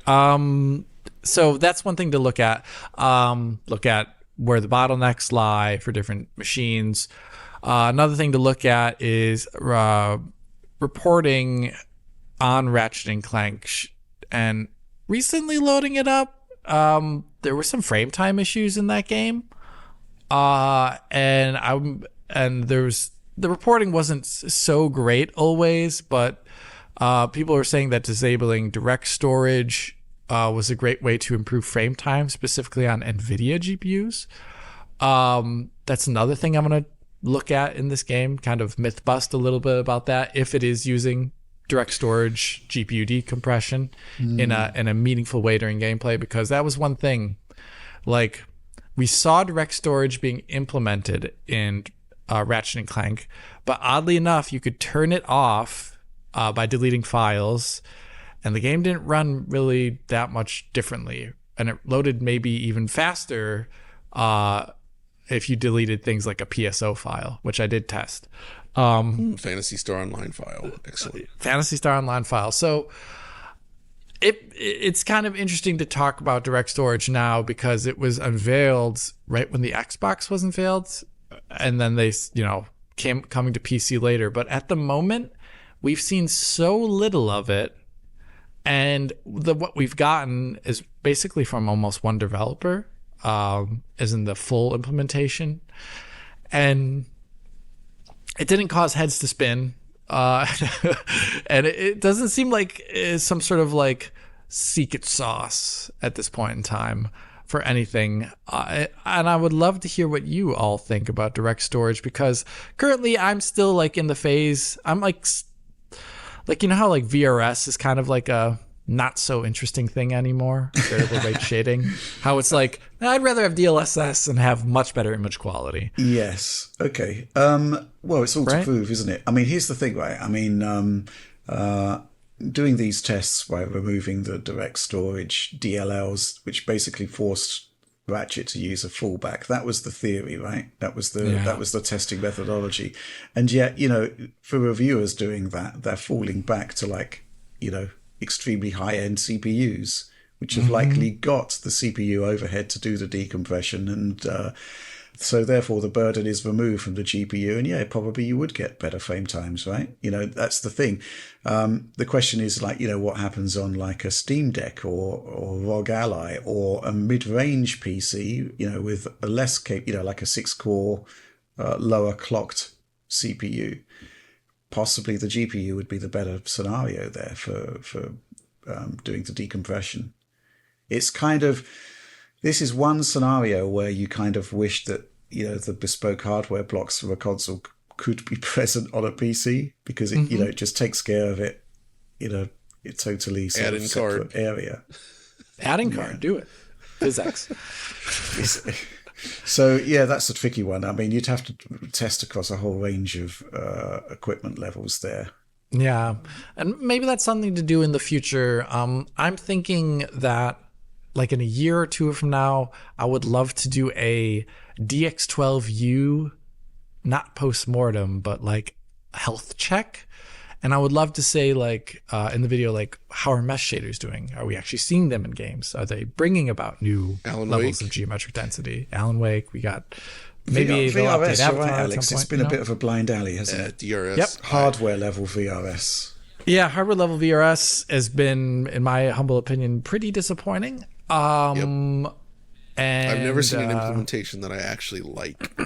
So that's one thing to look at. Look at where the bottlenecks lie for different machines. Another thing to look at is reporting on Ratchet and Clank and recently loading it up. There were some frame time issues in that game, and the reporting wasn't so great always, but people are saying that disabling direct storage was a great way to improve frame time, specifically on NVIDIA GPUs. That's another thing I'm going to look at in this game, kind of myth bust a little bit about that, if it is using direct storage GPU decompression in a meaningful way during gameplay, because that was one thing. Like, we saw direct storage being implemented in Ratchet and Clank, but oddly enough, you could turn it off by deleting files, and the game didn't run really that much differently, and it loaded maybe even faster if you deleted things like a PSO file, which I did test. Phantasy Star Online file. Excellent. Phantasy Star Online file. So it's kind of interesting to talk about direct storage now, because it was unveiled right when the Xbox was unveiled, and then they, coming to PC later. But at the moment, we've seen so little of it, and what we've gotten is basically from almost one developer, as in the full implementation, and it didn't cause heads to spin, and it doesn't seem like it's some sort of like secret sauce at this point in time for anything. And I would love to hear what you all think about direct storage, because currently I'm still like in the phase. I'm like how like VRS is kind of like a not so interesting thing anymore, variable rate shading. How it's like, I'd rather have DLSS and have much better image quality. Yes. Okay. Well, it's all to prove, isn't it? I mean, here's the thing, right? I mean, doing these tests by removing the direct storage DLLs, which basically forced Ratchet to use a fallback. That was the theory, right? That was the testing methodology. And yet, for reviewers doing that, they're falling back to extremely high-end CPUs, which have likely got the CPU overhead to do the decompression, and So therefore, the burden is removed from the GPU, and yeah, probably you would get better frame times, right? That's the thing. The question is like, what happens on like a Steam Deck or ROG Ally or a mid-range PC, with a less like a 6-core, lower clocked CPU. Possibly the GPU would be the better scenario there for doing the decompression. It's kind of, this is one scenario where you kind of wish that, the bespoke hardware blocks for a console could be present on a PC, because it, it just takes care of it in a totally sort of separate area. Adding card, do it. PhysX. So yeah, that's a tricky one. I mean, you'd have to test across a whole range of equipment levels there. Yeah, and maybe that's something to do in the future. I'm thinking that like in a year or two from now, I would love to do a DX12U, not post-mortem, but like health check. And I would love to say, like, in the video, like, how are mesh shaders doing? Are we actually seeing them in games? Are they bringing about new levels of geometric density? Alan Wake, we got maybe VRS, you're right, Alex. It's been a bit of a blind alley, hasn't it? DRS. Yep. Hardware level VRS. Yeah, hardware level VRS has been, in my humble opinion, pretty disappointing. And I've never seen an implementation that I actually like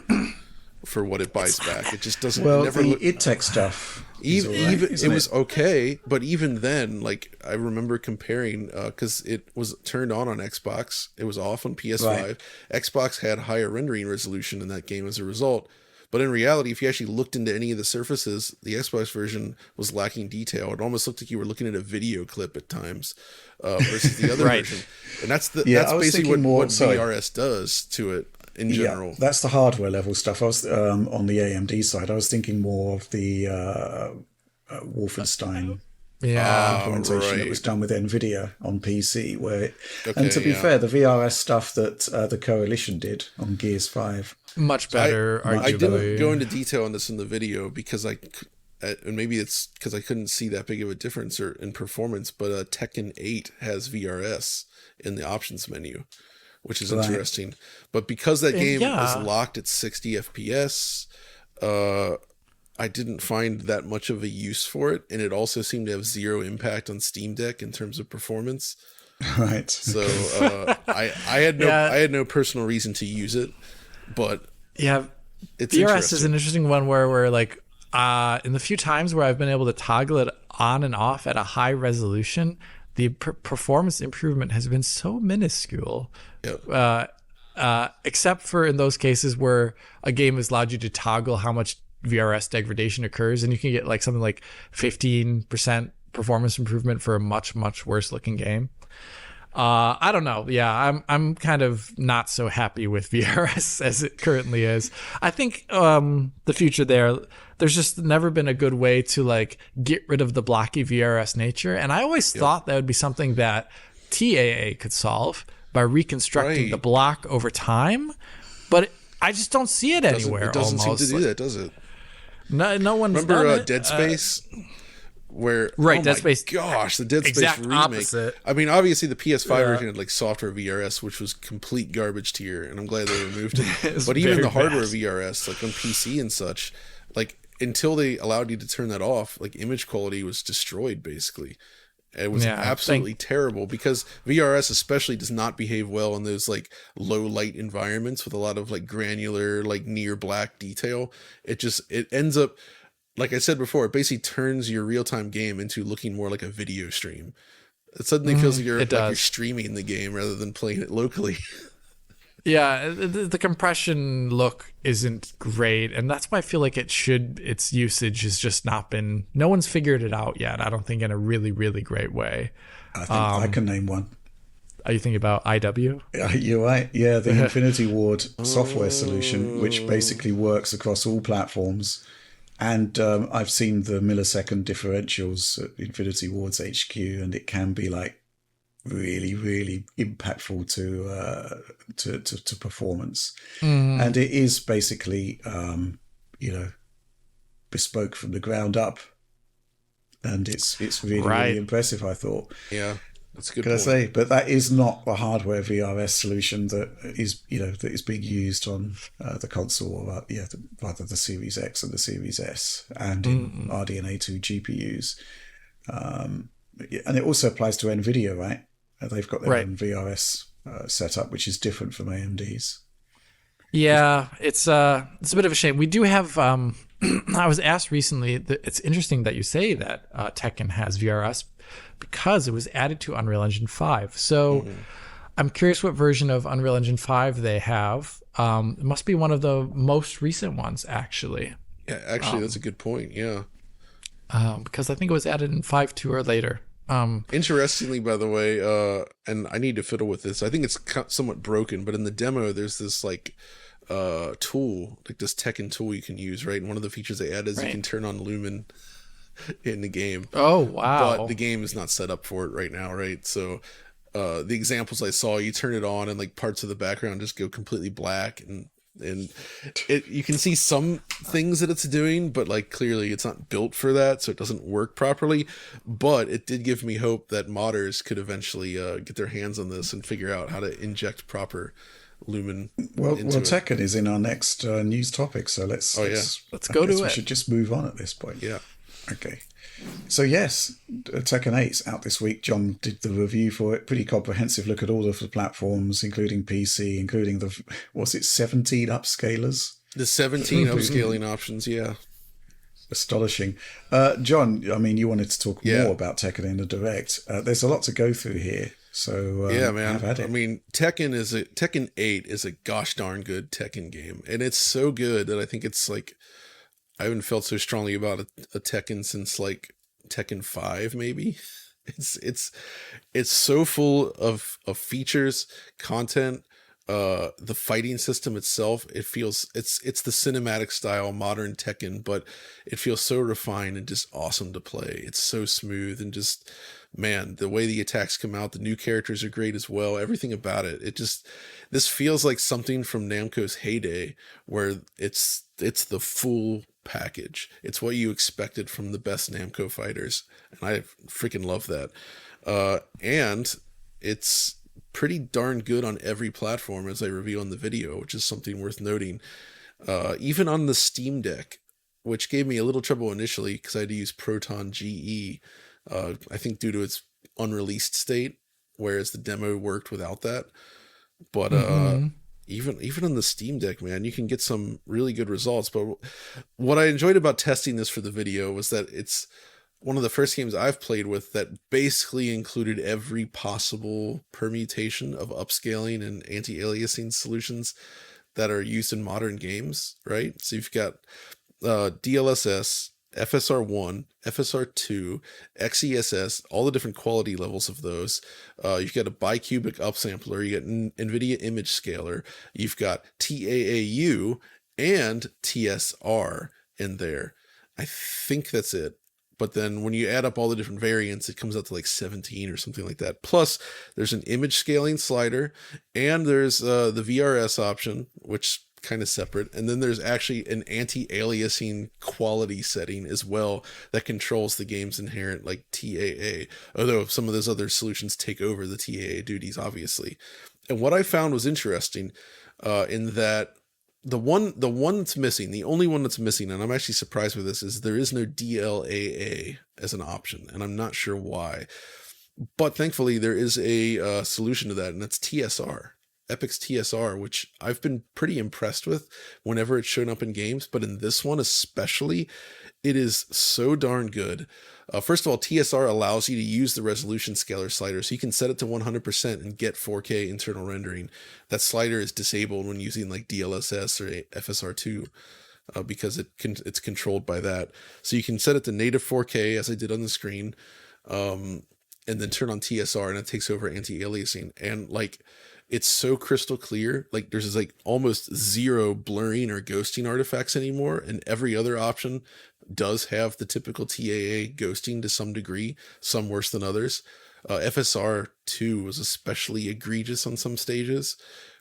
for what it buys back. It just doesn't. Well, the id-Tech stuff. It was okay, but even then, like, I remember comparing, because it was turned on Xbox, it was off on PS5. Right. Xbox had higher rendering resolution in that game as a result. But in reality, if you actually looked into any of the surfaces, the Xbox version was lacking detail. It almost looked like you were looking at a video clip at times, versus the other version. And that's basically what VRS does to it in general. Yeah, that's the hardware level stuff. I was on the AMD side. I was thinking more of the Wolfenstein implementation that was done with NVIDIA on PC. And to be fair, the VRS stuff that the Coalition did on Gears 5. Much better. I didn't go into detail on this in the video because and maybe it's because I couldn't see that big of a difference in performance, but Tekken 8 has VRS in the options menu, which is interesting. But because that game is locked at 60 FPS, I didn't find that much of a use for it, and it also seemed to have zero impact on Steam Deck in terms of performance. Right. So I had no personal reason to use it, but it's VRS is an interesting one where like in the few times where I've been able to toggle it on and off at a high resolution, the performance improvement has been so minuscule. Yep. Except for in those cases where a game has allowed you to toggle how much VRS degradation occurs, and you can get like something like 15% performance improvement for a much, much worse looking game. I don't know. Yeah, I'm kind of not so happy with VRS as it currently is. I think the future there's just never been a good way to like get rid of the blocky VRS nature, and I always thought that would be something that TAA could solve by reconstructing the block over time, but I just don't see it anywhere. It doesn't seem to do that, does it? No one's remember done it. Dead Space, where Dead Space. Gosh, the Dead Space remake. Opposite. I mean, obviously the PS5 version had like software VRS, which was complete garbage tier, and I'm glad they removed it. But even the hardware VRS, like on PC and such, like until they allowed you to turn that off, like image quality was destroyed basically. It was absolutely terrible because VRS especially does not behave well in those like low light environments with a lot of like granular, like near black detail. It ends up, like I said before, it basically turns your real-time game into looking more like a video stream. It suddenly feels like you're streaming the game rather than playing it locally. Yeah, the compression look isn't great, and that's why I feel like its usage has just not been, no one's figured it out yet, I don't think, in a really, really great way. I think I can name one. Are you thinking about IW? You're right, yeah, the Infinity Ward software solution, which basically works across all platforms. And I've seen the millisecond differentials at Infinity Ward's HQ, and it can be like really, really impactful to performance. And it is basically bespoke from the ground up, and it's really really impressive, I thought. That's a good Can I point. say? But that is not a hardware VRS solution that is, that is being used on the console, or rather the Series X and the Series S, and in RDNA 2 GPUs. And it also applies to NVIDIA, right? They've got their own VRS setup, which is different from AMD's. Yeah, it's a bit of a shame. We do have. I was asked recently that it's interesting that you say that Tekken has VRS because it was added to Unreal Engine 5. So I'm curious what version of Unreal Engine 5 they have. It must be one of the most recent ones, actually. Yeah, actually, that's a good point. Yeah. Because I think it was added in 5.2 or later. Interestingly, by the way, and I need to fiddle with this. I think it's somewhat broken, but in the demo, there's this like tool, like this Tekken tool you can use, right? And one of the features they add is you can turn on Lumen in the game. Oh, wow. But the game is not set up for it right now, right? So the examples I saw, you turn it on and like parts of the background just go completely black, and you can see some things that it's doing, but like clearly it's not built for that, so it doesn't work properly. But it did give me hope that modders could eventually get their hands on this and figure out how to inject proper Lumen. Well, Tekken is in our next news topic, so let's go to it. We should just move on at this point. Yeah. Okay. So yes, Tekken 8's out this week. John did the review for it. Pretty comprehensive look at all of the platforms, including PC, including 17 upscalers? The 17 upscaling options, yeah. Astonishing. John, I mean, you wanted to talk more about Tekken in the Direct. There's a lot to go through here. So yeah, man. Have at it. I mean, Tekken 8 is a gosh darn good Tekken game, and it's so good that I think it's like I haven't felt so strongly about a Tekken since like Tekken 5, maybe. It's so full of features, content, the fighting system itself. It feels it's the cinematic style modern Tekken, but it feels so refined and just awesome to play. It's so smooth and just, man, the way the attacks come out, the new characters are great as well. Everything about it. This feels like something from Namco's heyday, where it's the full package. It's what you expected from the best Namco fighters, and I freaking love that. And it's pretty darn good on every platform, as I reveal in the video, which is something worth noting. Even on the Steam Deck, which gave me a little trouble initially because I had to use Proton GE, I think due to its unreleased state, whereas the demo worked without that. But even on the Steam Deck, man, you can get some really good results. But what I enjoyed about testing this for the video was that it's one of the first games I've played with that basically included every possible permutation of upscaling and anti-aliasing solutions that are used in modern games, right? So you've got DLSS, FSR1, FSR2, XESS, all the different quality levels of those. You've got a bicubic upsampler, you got NVIDIA image scaler, you've got TAAU and TSR in there. I think that's it. But then when you add up all the different variants, it comes out to like 17 or something like that. Plus, there's an image scaling slider, and there's the VRS option, which kind of separate. And then there's actually an anti-aliasing quality setting as well that controls the game's inherent like TAA. Although some of those other solutions take over the TAA duties, obviously. And what I found was interesting in that the one that's missing, the only one that's missing, and I'm actually surprised with this, is there is no DLAA as an option, and I'm not sure why. But thankfully, there is a solution to that, and that's TSR. Epic's TSR, which I've been pretty impressed with whenever it's shown up in games, but in this one especially, it is so darn good. First of all, TSR allows you to use the resolution scaler slider, so you can set it to 100% and get 4K internal rendering. That slider is disabled when using like DLSS or FSR2 because it's controlled by that. So you can set it to native 4K, as I did on the screen, and then turn on TSR, and it takes over anti-aliasing. And like, it's so crystal clear. Like there's like almost zero blurring or ghosting artifacts anymore, and every other option does have the typical TAA ghosting to some degree, some worse than others. FSR2 was especially egregious on some stages,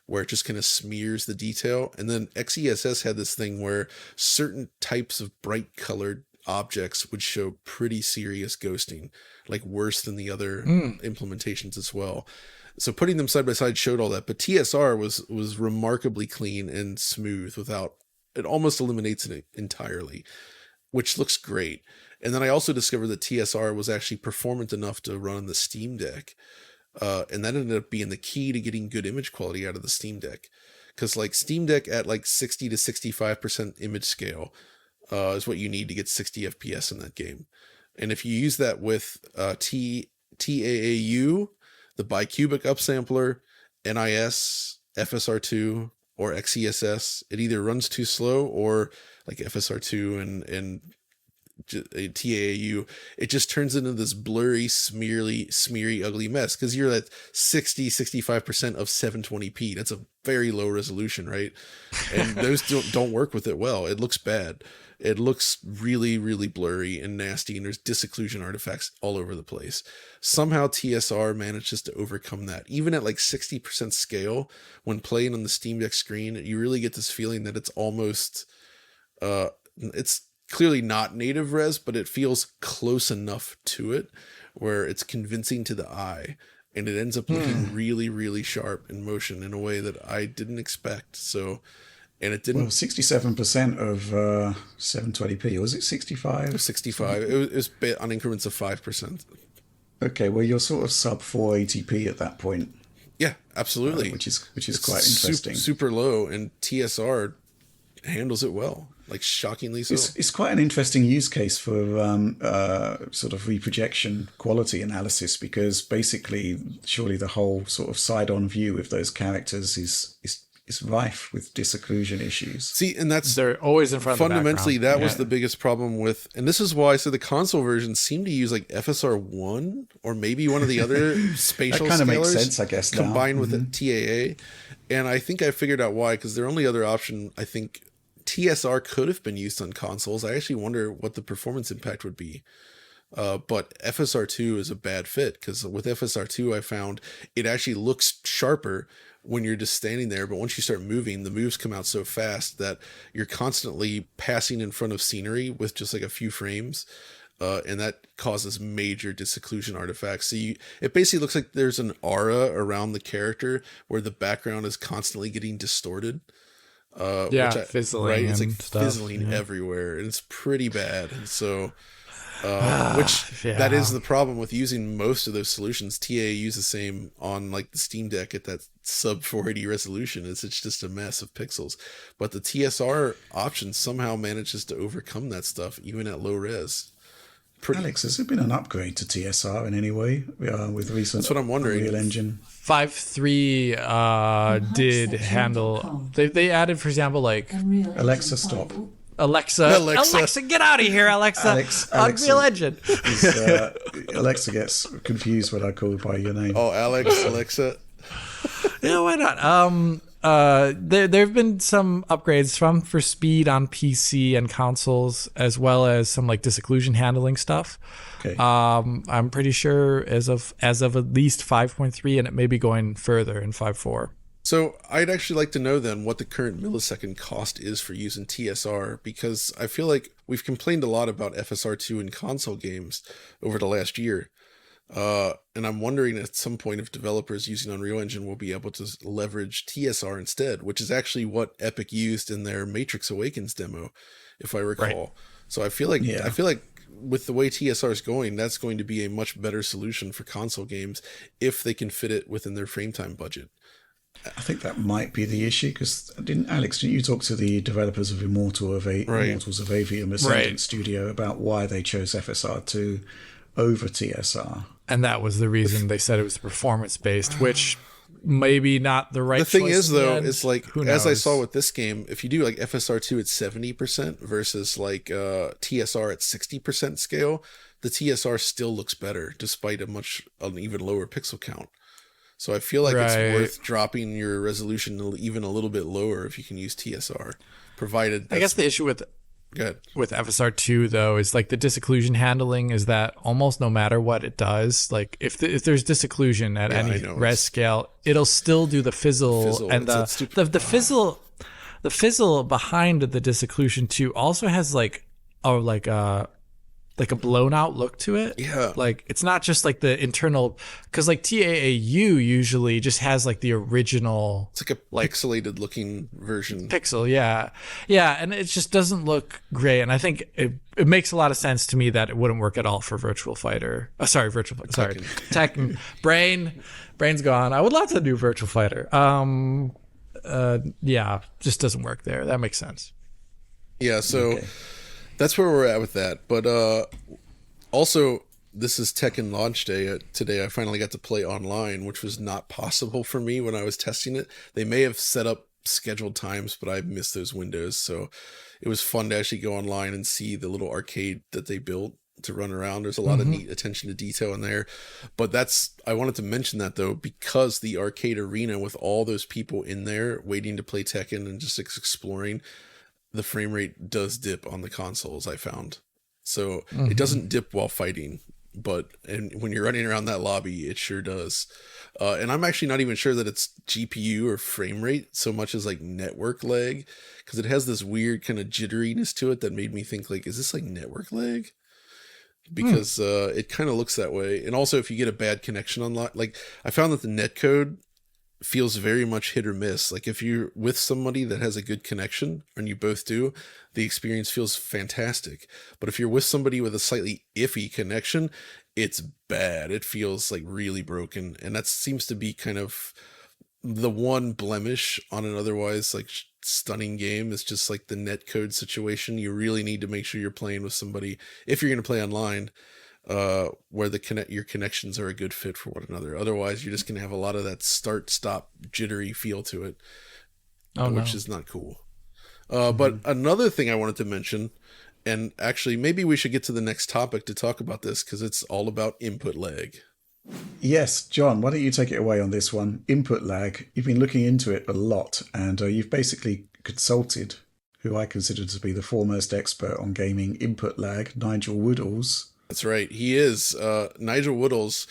where it just kind of smears the detail. And then XESS had this thing where certain types of bright colored objects would show pretty serious ghosting, like worse than the other implementations as well. So putting them side by side showed all that, but TSR was remarkably clean and smooth without, it almost eliminates it entirely, which looks great. And then I also discovered that TSR was actually performant enough to run on the Steam Deck. And that ended up being the key to getting good image quality out of the Steam Deck. Because like Steam Deck at like 60 to 65% image scale is what you need to get 60 FPS in that game. And if you use that with TAAU, the bicubic upsampler, NIS, FSR2, or XESS, it either runs too slow, or like FSR2 and TAAU, it just turns into this blurry, smeary, ugly mess, because you're at 60-65% of 720p. That's a very low resolution, right? And those don't work with it well. It looks bad. It looks really, really blurry and nasty, and there's disocclusion artifacts all over the place. Somehow TSR manages to overcome that. Even at like 60% scale, when playing on the Steam Deck screen, you really get this feeling that it's almost, it's clearly not native res, but it feels close enough to it where it's convincing to the eye, and it ends up looking really, really sharp in motion in a way that I didn't expect. So, and it didn't. Well, 67% of 720p, was it 65? 65. It was on increments of 5%. Okay, well, you're sort of sub 480p at that point. Yeah, absolutely. Which is quite interesting. Super low, and TSR handles it well, like shockingly so. It's quite an interesting use case for sort of reprojection quality analysis, because basically, surely the whole sort of side-on view with those characters is rife with disocclusion issues. See, and they're always in front of the fundamentally that was the biggest problem with, and this is why I said the console versions seem to use like FSR1 or maybe one of the other spatial that kind of makes scalers sense, I guess, combined with a TAA. And I think I figured out why, because their only other option, I think TSR could have been used on consoles. I actually wonder what the performance impact would be. But FSR2 is a bad fit, because with FSR2 I found it actually looks sharper when you're just standing there, but once you start moving, the moves come out so fast that you're constantly passing in front of scenery with just like a few frames, and that causes major disocclusion artifacts. So it basically looks like there's an aura around the character where the background is constantly getting distorted. Fizzling, right? It's like stuff, fizzling everywhere, and it's pretty bad. And so that is the problem with using most of those solutions. TA use the same on like the Steam Deck at that sub 480 resolution. It's just a mess of pixels. But the TSR option somehow manages to overcome that stuff even at low res. Alex, has there been an upgrade to TSR in any way with recent That's what I'm wondering. Unreal Engine? 5.3 did handle. They added, for example, like Alexa, stop. Alexa, get out of here, Alexa. Unreal Engine. Alexa gets confused when I call by your name. Oh, Alexa. Yeah, why not? There have been some upgrades for speed on PC and consoles, as well as some like disocclusion handling stuff. Okay. I'm pretty sure as of at least 5.3, and it may be going further in 5.4. So I'd actually like to know then what the current millisecond cost is for using TSR, because I feel like we've complained a lot about FSR2 in console games over the last year. And I'm wondering at some point if developers using Unreal Engine will be able to leverage TSR instead, which is actually what Epic used in their Matrix Awakens demo, if I recall. Right. So I feel like with the way TSR is going, that's going to be a much better solution for console games if they can fit it within their frame time budget. I think that might be the issue, because didn't you talk to the developers of Immortals of Avium Ascendant Studio about why they chose FSR2 over TSR? And that was the reason they said it was performance based, which maybe not the right choice. The thing is, though, it's like, as I saw with this game, if you do like FSR2 at 70% versus like TSR at 60% scale, the TSR still looks better despite an even lower pixel count. So I feel like it's worth dropping your resolution even a little bit lower if you can use TSR, provided. I guess the issue with FSR2 though is like the disocclusion handling is that almost no matter what it does, like if there's disocclusion at any res scale, it'll still do the fizzle and the fizzle behind the disocclusion too also has like like a blown out look to it. Yeah. Like it's not just like the internal, because like TAAU usually just has like the original. It's like a pixelated looking version. Pixel, yeah. Yeah, and it just doesn't look great. And I think it makes a lot of sense to me that it wouldn't work at all for Virtual Fighter. Tekken. Brain's gone. I would love to do Virtual Fighter. Yeah, just doesn't work there. That makes sense. Yeah, so that's where we're at with that. But also, this is Tekken launch day. Today I finally got to play online, which was not possible for me when I was testing it. They may have set up scheduled times, but I missed those windows. So it was fun to actually go online and see the little arcade that they built to run around. There's a lot of neat attention to detail in there. But I wanted to mention that though, because the arcade arena with all those people in there waiting to play Tekken and just exploring, the frame rate does dip on the consoles, I found. So it doesn't dip while fighting, and when you're running around that lobby, it sure does. And I'm actually not even sure that it's GPU or frame rate so much as like network lag, because it has this weird kind of jitteriness to it that made me think like, is this like network lag? Because it kind of looks that way. And also if you get a bad connection on, like I found that the netcode feels very much hit or miss. Like if you're with somebody that has a good connection, and you both do, the experience feels fantastic. But if you're with somebody with a slightly iffy connection, it's bad. It feels like really broken. And that seems to be kind of the one blemish on an otherwise like stunning game, is just like the netcode situation. You really need to make sure you're playing with somebody, if you're going to play online, where your connections are a good fit for one another. Otherwise, you're just going to have a lot of that start-stop jittery feel to it, which is not cool. But another thing I wanted to mention, and actually maybe we should get to the next topic to talk about this, because it's all about input lag. Yes, John, why don't you take it away on this one? Input lag. You've been looking into it a lot, and you've basically consulted who I consider to be the foremost expert on gaming input lag, Nigel Woodalls. That's right. He is. Nigel Woodalls,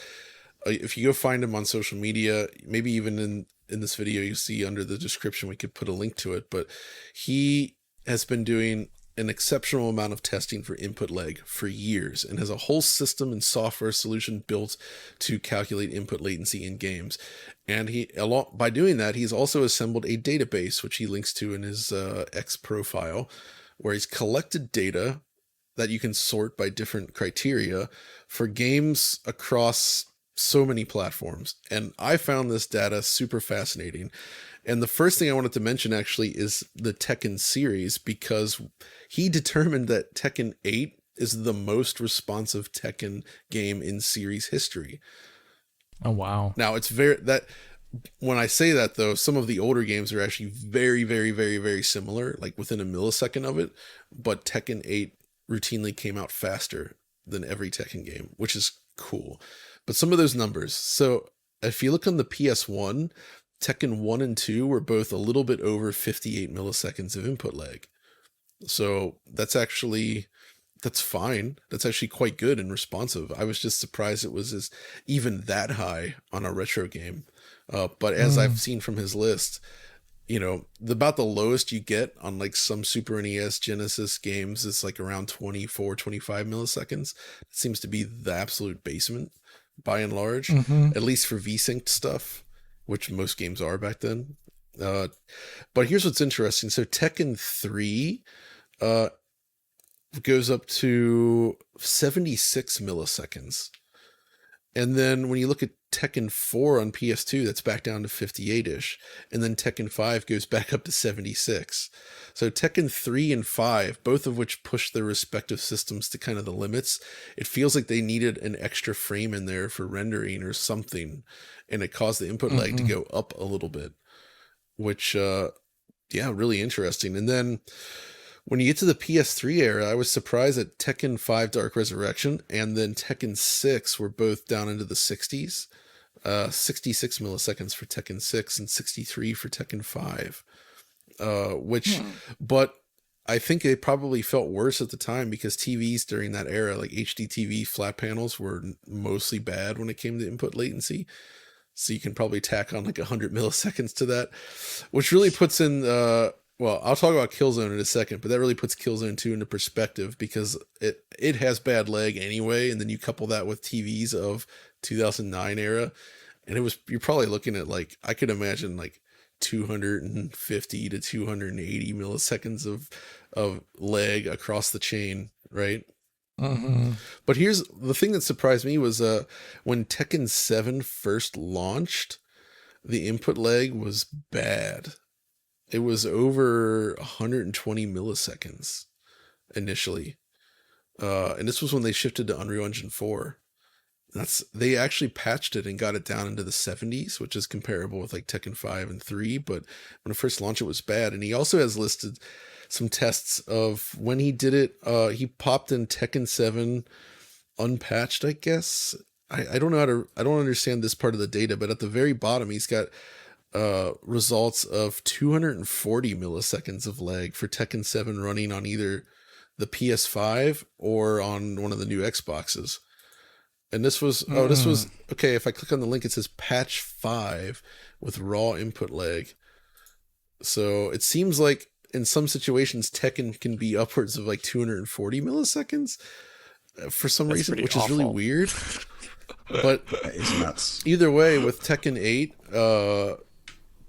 if you go find him on social media, maybe even in this video you see under the description, we could put a link to it. But he has been doing an exceptional amount of testing for input lag for years, and has a whole system and software solution built to calculate input latency in games. And by doing that, he's also assembled a database, which he links to in his X profile, where he's collected data that you can sort by different criteria for games across so many platforms. And I found this data super fascinating. And the first thing I wanted to mention actually is the Tekken series, because he determined that Tekken 8 is the most responsive Tekken game in series history. Oh, wow. Now when I say that though, some of the older games are actually very, very, very, very similar, like within a millisecond of it. But Tekken 8 routinely came out faster than every Tekken game, which is cool. But some of those numbers. So if you look on the PS1, Tekken 1 and 2 were both a little bit over 58 milliseconds of input lag. So that's fine. That's actually quite good and responsive. I was just surprised it was even that high on a retro game. But as I've seen from his list, about the lowest you get on like some Super NES Genesis games is like around 24, 25 milliseconds. It seems to be the absolute basement by and large, at least for VSync stuff, which most games are back then. But here's what's interesting. So Tekken 3 goes up to 76 milliseconds. And then when you look at Tekken 4 on PS2, that's back down to 58-ish. And then Tekken 5 goes back up to 76. So Tekken 3 and 5, both of which push their respective systems to kind of the limits, it feels like they needed an extra frame in there for rendering or something. And it caused the input lag to go up a little bit, which, really interesting. And then when you get to the PS3 era, I was surprised that Tekken 5 Dark Resurrection and then Tekken 6 were both down into the 60s. 66 milliseconds for Tekken 6 and 63 for Tekken 5. But I think it probably felt worse at the time because TVs during that era, like HD TV flat panels, were mostly bad when it came to input latency. So you can probably tack on like 100 milliseconds to that, which really puts in Well, I'll talk about Killzone in a second, but that really puts Killzone 2 into perspective because it has bad lag anyway, and then you couple that with TVs of 2009 era, and you're probably looking at like, I could imagine like 250 to 280 milliseconds of lag across the chain, right? But here's the thing that surprised me was when Tekken 7 first launched, the input lag was bad. It was over 120 milliseconds initially. And this was when they shifted to Unreal Engine 4. They actually patched it and got it down into the 70s, which is comparable with like Tekken 5 and 3. But when it first launched, it was bad. And he also has listed some tests of when he did it. He popped in Tekken 7 unpatched, I guess. I don't know I don't understand this part of the data, but at the very bottom, he's got results of 240 milliseconds of lag for Tekken 7 running on either the PS5 or on one of the new Xboxes. And this was okay. If I click on the link, it says patch 5 with raw input lag. So it seems like in some situations, Tekken can be upwards of like 240 milliseconds for some reason, which is really weird. But that is nuts. Either way, with Tekken 8,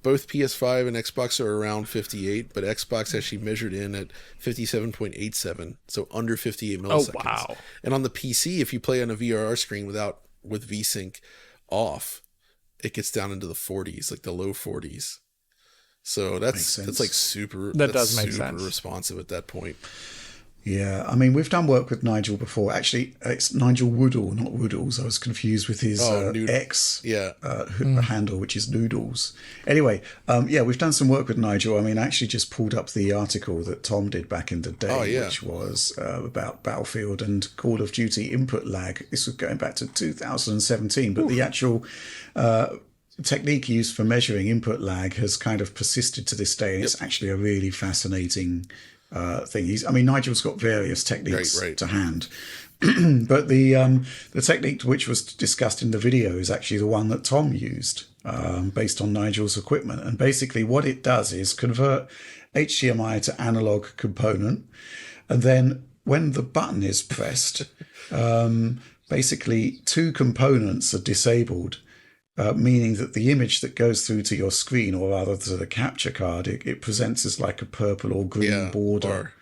both PS5 and Xbox are around 58, but Xbox actually measured in at 57.87, so under 58 milliseconds. Oh, wow. And on the PC, if you play on a VRR screen with VSync off, it gets down into the 40s, like the low 40s. So that's like super. That does make super sense. Responsive at that point. Yeah, I mean, we've done work with Nigel before. Actually, it's Nigel Woodall, not Woodles. I was confused with his X handle, which is Noodles. Anyway, we've done some work with Nigel. I mean, I actually just pulled up the article that Tom did back in the day, which was about Battlefield and Call of Duty input lag. This was going back to 2017, but the actual technique used for measuring input lag has kind of persisted to this day, and it's actually a really fascinating thing. Nigel's got various techniques to hand, but the technique which was discussed in the video is actually the one that Tom used, based on Nigel's equipment. And basically what it does is convert HDMI to analog component, and then when the button is pressed, basically two components are disabled, meaning that the image that goes through to your screen, or rather to the capture card, it presents as like a purple or green border.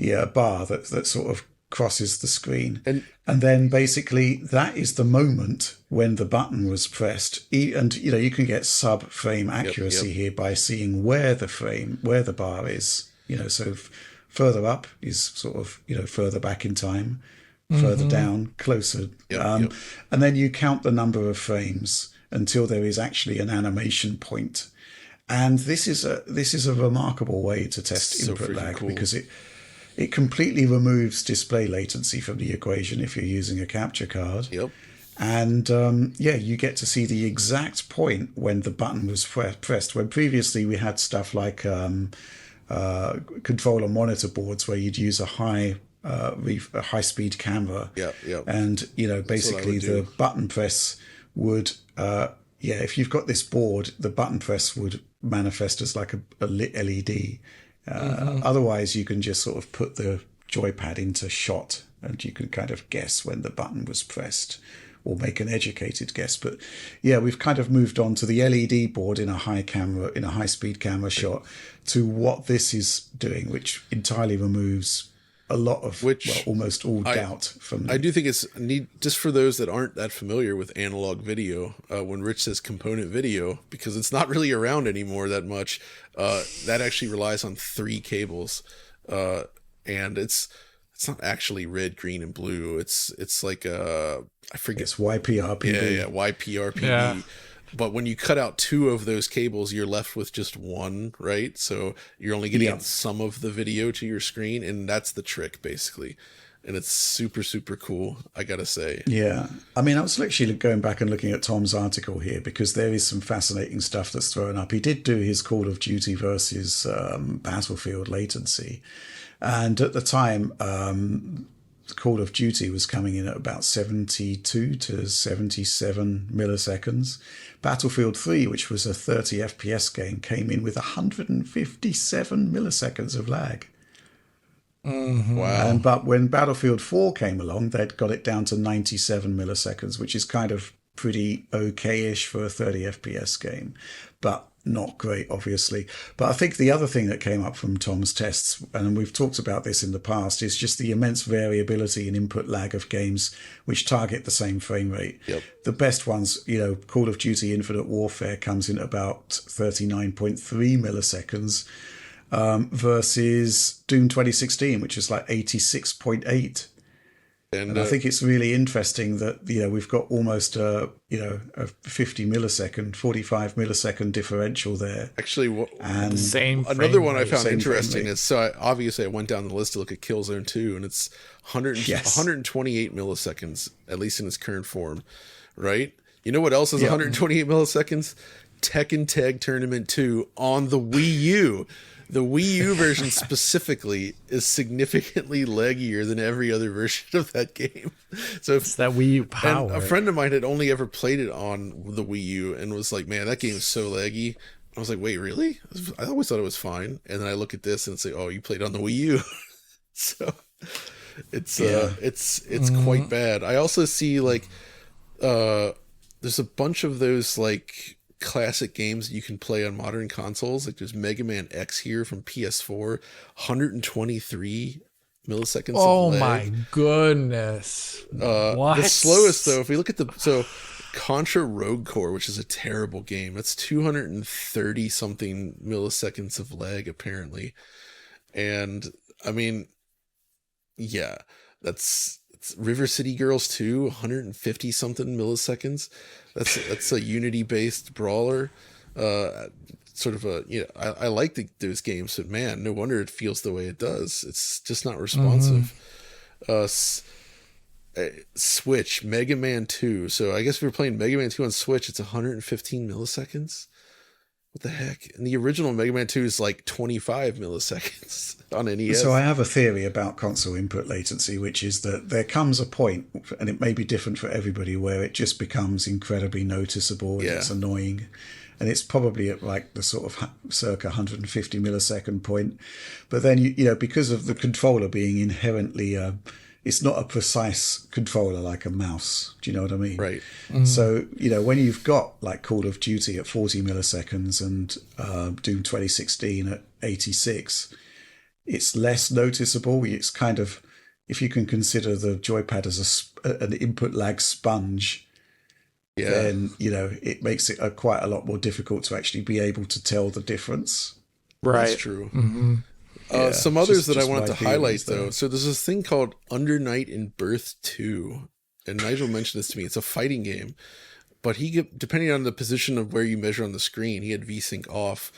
A bar that sort of crosses the screen. And then basically that is the moment when the button was pressed. And, you can get sub-frame accuracy here by seeing where the bar is. So further up is sort of, further back in time. Further down, closer. And then you count the number of frames until there is actually an animation point. And this is a remarkable way to test input lag, because it completely removes display latency from the equation if you're using a capture card. And you get to see the exact point when the button was pressed. When previously we had stuff like controller monitor boards where you'd use a high-speed camera. And, basically the button press would, if you've got this board, the button press would manifest as like a lit LED. Otherwise, you can just sort of put the joypad into shot and you can kind of guess when the button was pressed, or make an educated guess. But we've kind of moved on to the LED board in a high-speed camera shot, to what this is doing, which entirely removes a lot of, almost all doubt from. I do think it's neat, just for those that aren't that familiar with analog video, when Rich says component video, because it's not really around anymore that much, that actually relies on 3 cables, and it's not actually red, green, and blue. It's like I forget. It's YPRPB. YPRPB. Yeah. But when you cut out 2 of those cables, you're left with just 1, right? So you're only getting some of the video to your screen, and that's the trick, basically. And it's super, super cool, I gotta say. Yeah. I was actually going back and looking at Tom's article here, because there is some fascinating stuff that's thrown up. He did do his Call of Duty versus Battlefield latency. And at the time, Call of Duty was coming in at about 72 to 77 milliseconds. Battlefield 3, which was a 30 FPS game, came in with 157 milliseconds of lag. Wow. But when Battlefield 4 came along, they'd got it down to 97 milliseconds, which is kind of pretty okay-ish for a 30 FPS game, but not great, obviously. But I think the other thing that came up from Tom's tests, and we've talked about this in the past, is just the immense variability in input lag of games which target the same frame rate. Yep. The best ones, Call of Duty Infinite Warfare comes in at about 39.3 milliseconds, versus Doom 2016, which is like 86.8. And I think it's really interesting that we've got almost a 50 millisecond, 45 millisecond differential there. Actually, and same another one I found interesting is, so obviously I went down the list to look at Killzone 2, and it's 128 milliseconds, at least in its current form, right? You know what else is 128 milliseconds? Tekken Tag Tournament 2 on the Wii U. The Wii U version specifically is significantly laggier than every other version of that game. So it's that Wii U power. And a friend of mine had only ever played it on the Wii U and was like, man, that game is so laggy. I was like, wait, really? I always thought it was fine. And then I look at this and say, oh, you played on the Wii U. So it's quite bad. I also see like there's a bunch of those like classic games that you can play on modern consoles. Like there's Mega Man X here from PS4, 123 milliseconds of lag. My goodness. What? The slowest though, if we look at Contra Rogue Core, which is a terrible game, that's 230 something milliseconds of lag apparently. And I mean, yeah, it's River City Girls 2, 150 something milliseconds. That's a Unity based brawler. Sort of I like those games, but man, no wonder it feels the way it does. It's just not responsive. Switch Mega Man 2. So I guess if you're playing Mega Man 2 on Switch, it's 115 milliseconds. What the heck? And the original Mega Man 2 is like 25 milliseconds on NES. So I have a theory about console input latency, which is that there comes a point, and it may be different for everybody, where it just becomes incredibly noticeable and it's annoying. And it's probably at like the sort of circa 150 millisecond point. But then, because of the controller being inherently it's not a precise controller like a mouse. Do you know what I mean? Right. So, when you've got like Call of Duty at 40 milliseconds and Doom 2016 at 86, it's less noticeable. It's kind of, if you can consider the joypad as an input lag sponge, then, it makes it quite a lot more difficult to actually be able to tell the difference. Right. That's true. Mm-hmm. Some others that I wanted to highlight, though. So there's this thing called Under Night in Birth 2. And Nigel mentioned this to me. It's a fighting game. But depending on the position of where you measure on the screen, he had VSync off.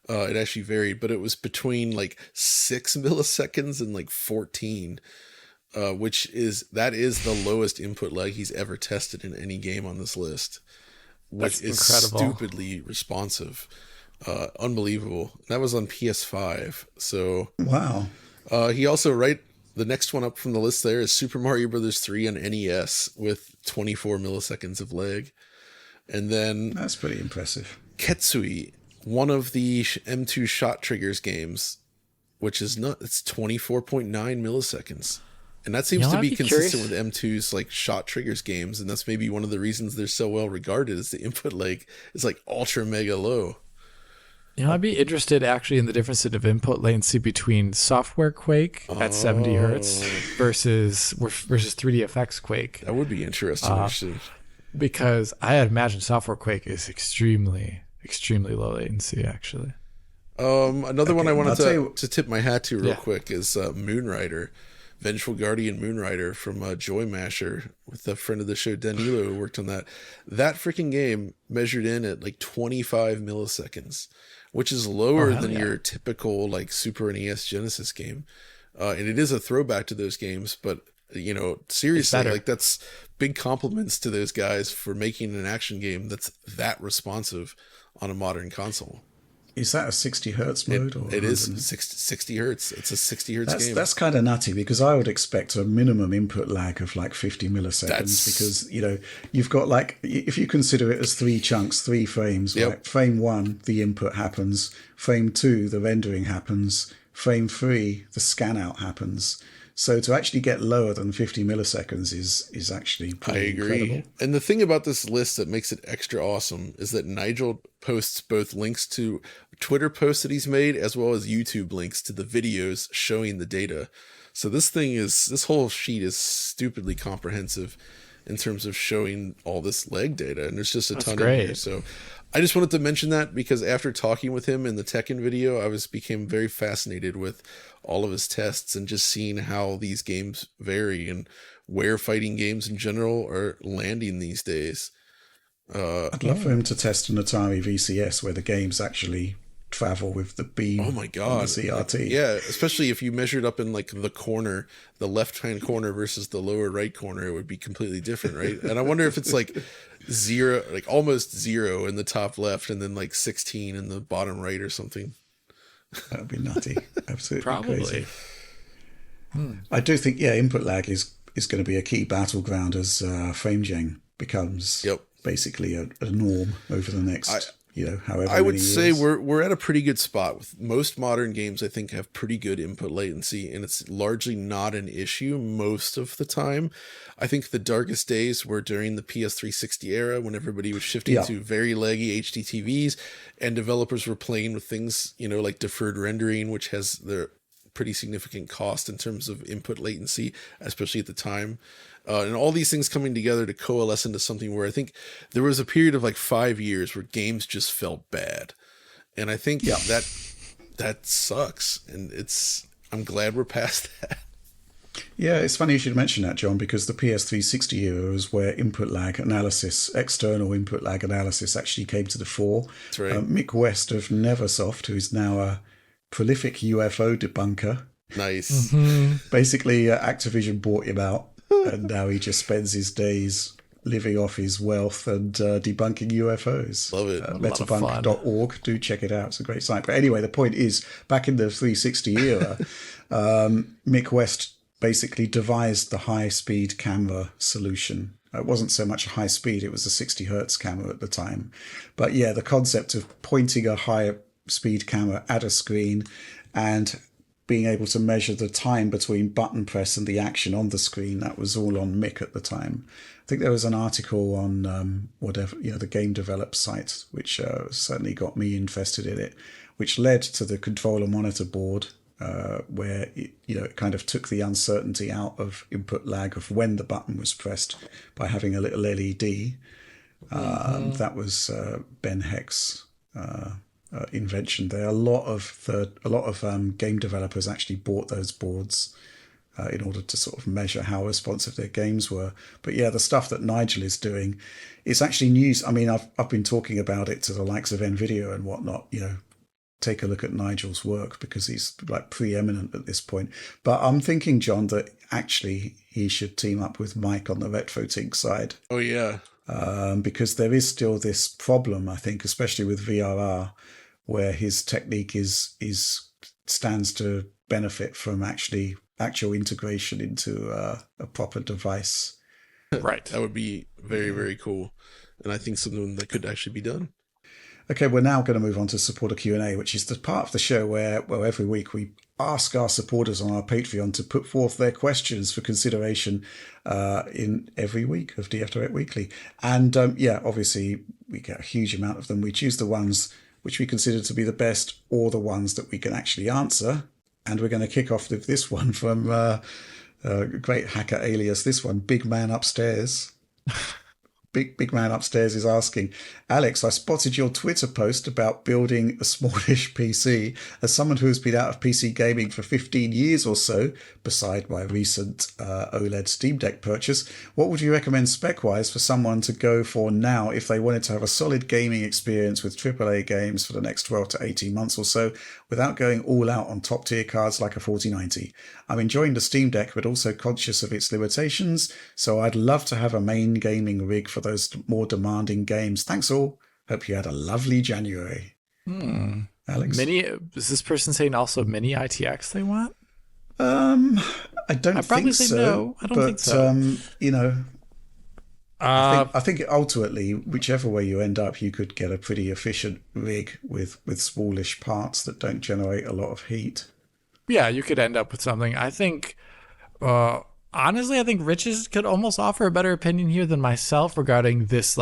It actually varied. But it was between like 6 milliseconds and like 14. That is the lowest input lag he's ever tested in any game on this list. Which is stupidly responsive. Unbelievable. That was on PS5. So wow. He also the next one up from the list there is Super Mario Brothers 3 on NES with 24 milliseconds of lag. And then that's pretty impressive. Ketsui, one of the M2 Shot Triggers games, which is it's 24.9 milliseconds. And that seems to be consistent with M2's like Shot Triggers games, and that's maybe one of the reasons they're so well regarded, is the input lag is like ultra mega low. I'd be interested actually in the difference of input latency between Software Quake at 70 hertz versus 3DFX Quake. That would be interesting, actually. Because I imagine Software Quake is extremely, extremely low latency, actually. Another one I wanted to tip my hat to real quick is Moonrider. Vengeful Guardian Moonrider from Joy Masher with a friend of the show, Danilo, who worked on that. That freaking game measured in at like 25 milliseconds, which is lower than your typical like Super NES Genesis game. And it is a throwback to those games, but seriously, like that's big compliments to those guys for making an action game that's that responsive on a modern console. Is that a 60 hertz mode? It is 60 hertz. It's a 60 hertz game. That's kind of nutty because I would expect a minimum input lag of like 50 milliseconds because, you've got like, if you consider it as 3 chunks, 3 frames, right? Frame 1, the input happens. Frame 2, the rendering happens. Frame 3, the scan out happens. So to actually get lower than 50 milliseconds is actually pretty incredible. And the thing about this list that makes it extra awesome is that Nigel posts both links to Twitter posts that he's made as well as YouTube links to the videos showing the data. So this whole sheet is stupidly comprehensive in terms of showing all this lag data. And there's just a ton in here. So I just wanted to mention that because after talking with him in the Tekken video, I became very fascinated with all of his tests and just seeing how these games vary and where fighting games in general are landing these days. I'd love for him to test an Atari VCS where the games actually travel with the beam. Oh my god, the CRT. Yeah, especially if you measured up in like the corner, the left hand corner versus the lower right corner, it would be completely different, right? And I wonder if it's like 0, like almost 0 in the top left and then like 16 in the bottom right or something. That would be nutty. Absolutely Probably. Crazy. I do think input lag is going to be a key battleground as frame gen becomes basically a norm over the next however I would many say years. we're at a pretty good spot with most modern games. I think have pretty good input latency, and it's largely not an issue most of the time. I think the darkest days were during the PS360 era when everybody was shifting to very laggy HD TVs, and developers were playing with things like deferred rendering, which has the pretty significant cost in terms of input latency, especially at the time. And all these things coming together to coalesce into something where I think there was a period of like 5 years where games just felt bad. And I think that sucks. And I'm glad we're past that. Yeah, it's funny you should mention that, John, because the PS360 era was where input lag analysis, external input lag analysis actually came to the fore. That's right. Mick West of Neversoft, who is now a prolific UFO debunker. Nice. Basically, Activision bought him out. And now he just spends his days living off his wealth and debunking UFOs. Love it. Metabunk.org. Do check it out. It's a great site. But anyway, the point is, back in the 360 era, Mick West basically devised the high-speed camera solution. It wasn't so much a high speed, it was a 60 hertz camera at the time. But yeah, the concept of pointing a high-speed camera at a screen and being able to measure the time between button press and the action on the screen, that was all on Mick at the time. I think there was an article on the Game Develop site, which certainly got me interested in it, which led to the controller monitor board, where it kind of took the uncertainty out of input lag of when the button was pressed by having a little LED. That was Ben Heck's invention there. A lot of game developers actually bought those boards in order to sort of measure how responsive their games were. But yeah, the stuff that Nigel is doing, it's actually news. I mean, I've been talking about it to the likes of NVIDIA and whatnot. Take a look at Nigel's work because he's like preeminent at this point. But I'm thinking, John, that actually he should team up with Mike on the RetroTink side. Oh yeah. Because there is still this problem, I think, especially with VRR, where his technique stands to benefit from actual integration into a proper device. Right. That would be very, very cool. And I think something that could actually be done. Okay, we're now going to move on to supporter Q&A, which is the part of the show where, every week we ask our supporters on our Patreon to put forth their questions for consideration in every week of DF Direct Weekly. And obviously we get a huge amount of them. We choose the ones which we consider to be the best or the ones that we can actually answer. And we're going to kick off with this one from great hacker alias, this one, Big Man Upstairs. Big Man Upstairs is asking, Alex, I spotted your Twitter post about building a smallish PC. As someone who has been out of PC gaming for 15 years or so, beside my recent OLED Steam Deck purchase, what would you recommend spec-wise for someone to go for now if they wanted to have a solid gaming experience with AAA games for the next 12 to 18 months or so, without going all out on top-tier cards like a 4090? I'm enjoying the Steam Deck, but also conscious of its limitations, so I'd love to have a main gaming rig for those more demanding games. Thanks all. Hope you had a lovely January. Alex? Is this person saying also mini ITX they want? I'd probably say so. No. I don't think so. I think ultimately, whichever way you end up, you could get a pretty efficient rig with smallish parts that don't generate a lot of heat. Yeah, you could end up with something. I think, honestly, I think Rich's could almost offer a better opinion here than myself regarding this,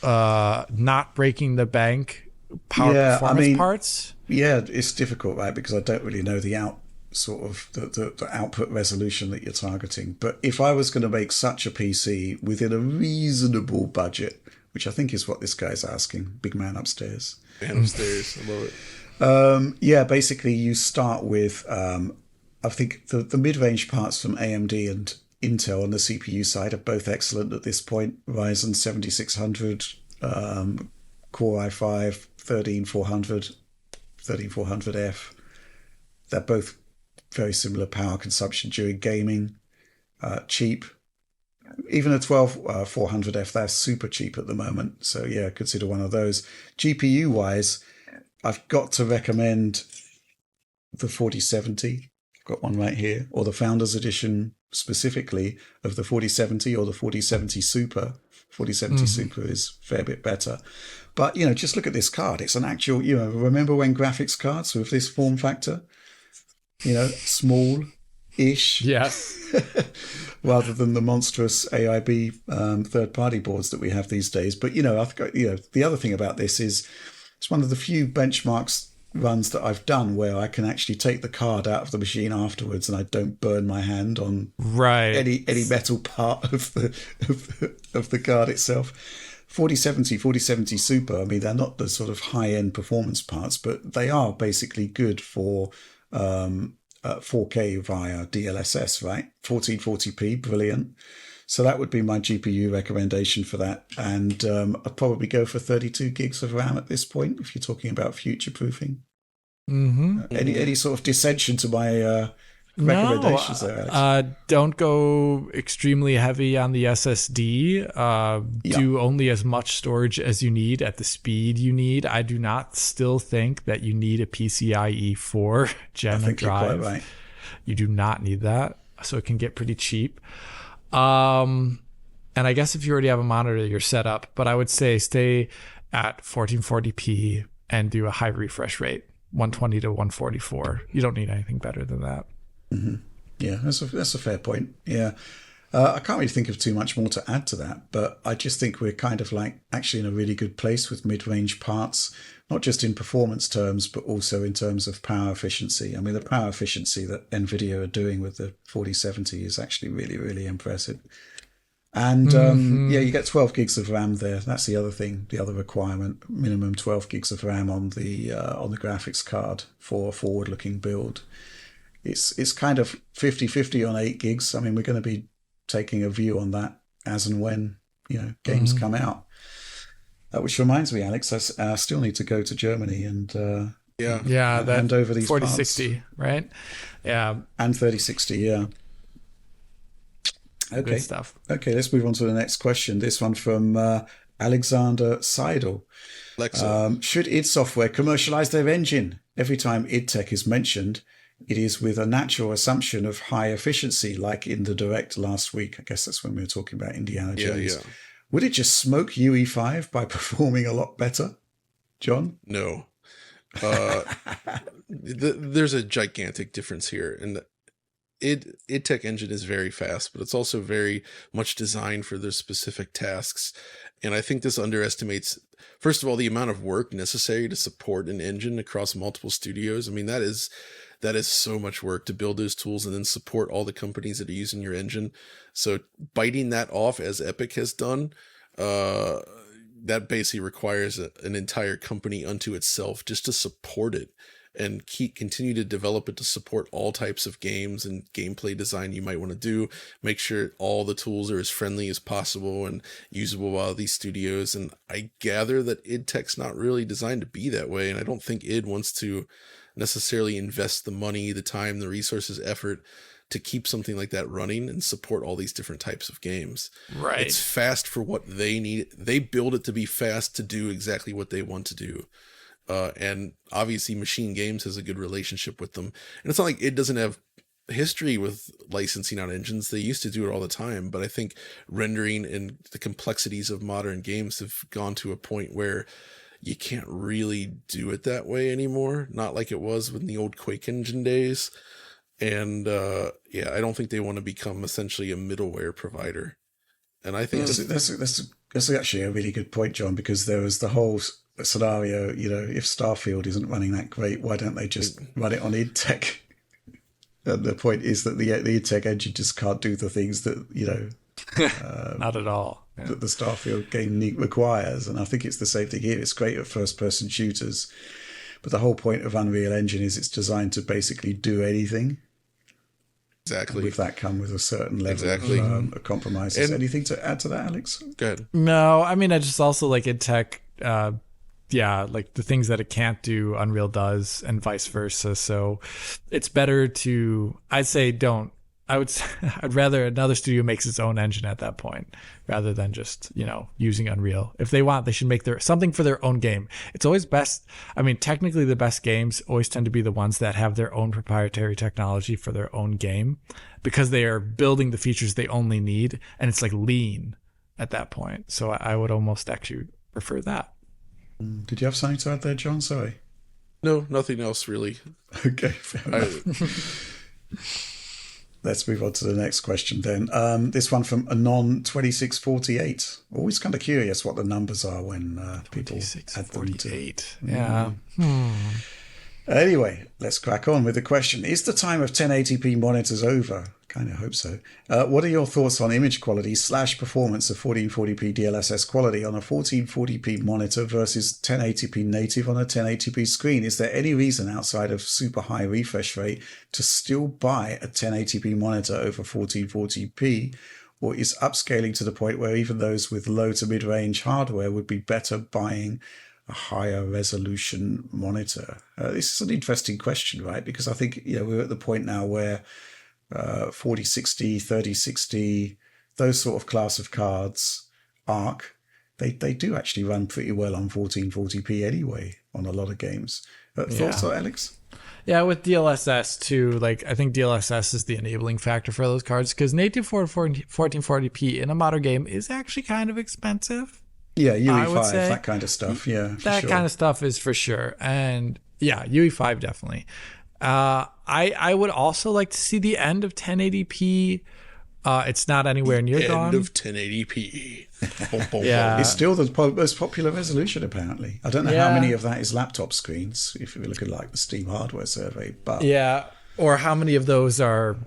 not breaking the bank performance parts. Yeah, it's difficult, right? Because I don't really know the the output resolution that you're targeting. But if I was going to make such a PC within a reasonable budget, which I think is what this guy's asking, big man upstairs. Man upstairs, I love it. Basically you start with, I think the mid-range parts from AMD and Intel on the CPU side are both excellent at this point. Ryzen 7600, Core i5, 13400F. They're both very similar power consumption during gaming, cheap. Even a 12400F, they're super cheap at the moment. So yeah, consider one of those. GPU wise, I've got to recommend the 4070. I've got one right here, or the Founders Edition specifically of the 4070 or the 4070 Super. 4070 Super is a fair bit better. But, just look at this card. It's an actual, remember when graphics cards with this form factor? Small-ish. Yeah. Rather than the monstrous AIB third-party boards that we have these days. But, I've got, the other thing about this is it's one of the few benchmarks runs that I've done where I can actually take the card out of the machine afterwards and I don't burn my hand on any metal part of the card itself. 4070 Super, I mean, they're not the sort of high-end performance parts, but they are basically good for 4K via DLSS, right? 1440p, brilliant. So that would be my GPU recommendation for that. And I'd probably go for 32 gigs of RAM at this point if you're talking about future-proofing. Any sort of dissension to my recommendations there, Alex? Don't go extremely heavy on the SSD. Do only as much storage as you need at the speed you need. I do not still think that you need a PCIe 4 Gen drive. You're quite right. You do not need that, so it can get pretty cheap. And I guess if you already have a monitor, you're set up. But I would say stay at 1440p and do a high refresh rate, 120 to 144. You don't need anything better than that. Yeah, that's a fair point. Yeah. I can't really think of too much more to add to that, but I just think we're kind of actually in a really good place with mid-range parts, not just in performance terms, but also in terms of power efficiency. I mean, the power efficiency that NVIDIA are doing with the 4070 is actually really, really impressive. And you get 12 gigs of RAM there. That's the other thing, the other requirement, minimum 12 gigs of RAM on the graphics card for a forward-looking build. It's kind of 50-50 on 8 gigs. I mean, we're going to be taking a view on that as and when games come out. Which reminds me, Alex, I still need to go to Germany and hand over these 4060, right? Yeah, and 3060, yeah. Okay, good stuff. Okay, let's move on to the next question. This one from Alexander Seidel. Should id Software commercialize their engine? Every time id Tech is mentioned, it is with a natural assumption of high efficiency, like in the Direct last week. I guess that's when we were talking about Indiana Jones. Yeah. Would it just smoke UE5 by performing a lot better? John? No. There's a gigantic difference here. And id Tech engine is very fast, but it's also very much designed for their specific tasks. And I think this underestimates, first of all, the amount of work necessary to support an engine across multiple studios. I mean, that is so much work to build those tools and then support all the companies that are using your engine. So biting that off as Epic has done, that basically requires an entire company unto itself just to support it and continue to develop it to support all types of games and gameplay design you might want to do. Make sure all the tools are as friendly as possible and usable by these studios. And I gather that id Tech's not really designed to be that way. And I don't think id wants to necessarily invest the money, the time, the resources, effort to keep something like that running and support all these different types of games. Right. It's fast for what they need. They build it to be fast to do exactly what they want to do. And obviously Machine Games has a good relationship with them. And it's not like it doesn't have history with licensing out engines. They used to do it all the time, but I think rendering and the complexities of modern games have gone to a point where you can't really do it that way anymore. Not like it was in the old Quake engine days. And yeah, I don't think they want to become essentially a middleware provider. And I think that's actually a really good point, John, because there was the whole scenario, if Starfield isn't running that great, why don't they just run it on InTech? And the point is that the InTech engine just can't do the things that, not at all. Yeah. That the Starfield game requires. And I think it's the same thing here. It's great at first-person shooters, but the whole point of Unreal Engine is it's designed to basically do anything. Exactly. And with that come with a certain level of compromises. And anything to add to that, Alex? Go ahead. No, I mean, I just also like InTech, like the things that it can't do, Unreal does, and vice versa. So it's better to, I'd rather another studio makes its own engine at that point rather than just, using Unreal. If they want, they should make something for their own game. It's always best. I mean, technically the best games always tend to be the ones that have their own proprietary technology for their own game because they are building the features they only need. And it's like lean at that point. So I would almost actually prefer that. Did you have something to add there, John? Sorry. No, nothing else really. Okay, fair enough. Let's move on to the next question then. This one from Anon2648. Always kind of curious what the numbers are when people add them to. Yeah. Anyway, let's crack on with the question. Is the time of 1080p monitors over? Kind of hope so. What are your thoughts on image quality / performance of 1440p DLSS quality on a 1440p monitor versus 1080p native on a 1080p screen? Is there any reason outside of super high refresh rate to still buy a 1080p monitor over 1440p? Or is upscaling to the point where even those with low to mid-range hardware would be better buying a higher resolution monitor? This is an interesting question, right? Because I think we're at the point now where 4060, 3060, those sort of class of cards, ARC, they do actually run pretty well on 1440p anyway on a lot of games. Thoughts on Alex? Yeah, with DLSS too, I think DLSS is the enabling factor for those cards because native 1440p in a modern game is actually kind of expensive. Yeah, UE5, that kind of stuff. Yeah, that kind of stuff is for sure. And yeah, UE5 definitely. I would also like to see the end of 1080p. It's not anywhere near gone. End of 1080p. Yeah. It's still the most popular resolution, apparently. I don't know how many of that is laptop screens, if you look at the Steam hardware survey. But yeah, or how many of those are,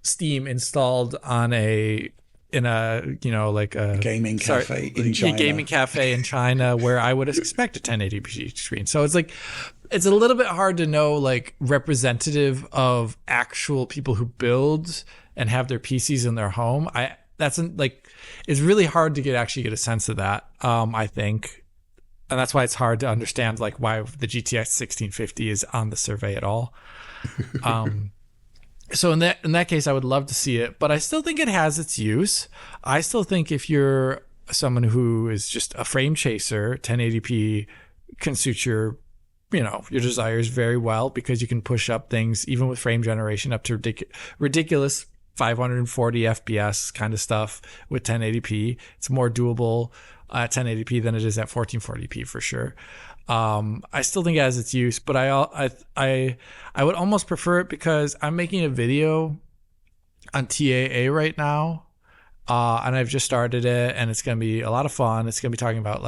Steam installed on a gaming cafe in China. A gaming cafe in China where I would expect a 1080p screen. So it's a little bit hard to know representative of actual people who build and have their PCs in their home. It's really hard to get a sense of that. I think, and that's why it's hard to understand why the GTX 1650 is on the survey at all. So in that case, I would love to see it, but I still think it has its use. I still think if you're someone who is just a frame chaser, 1080p can suit your desires very well because you can push up things even with frame generation up to ridiculous 540 FPS kind of stuff with 1080p. It's more doable at 1080p than it is at 1440p for sure. I still think it has its use, but I would almost prefer it because I'm making a video on TAA right now, and I've just started it, and it's going to be a lot of fun. It's going to be talking about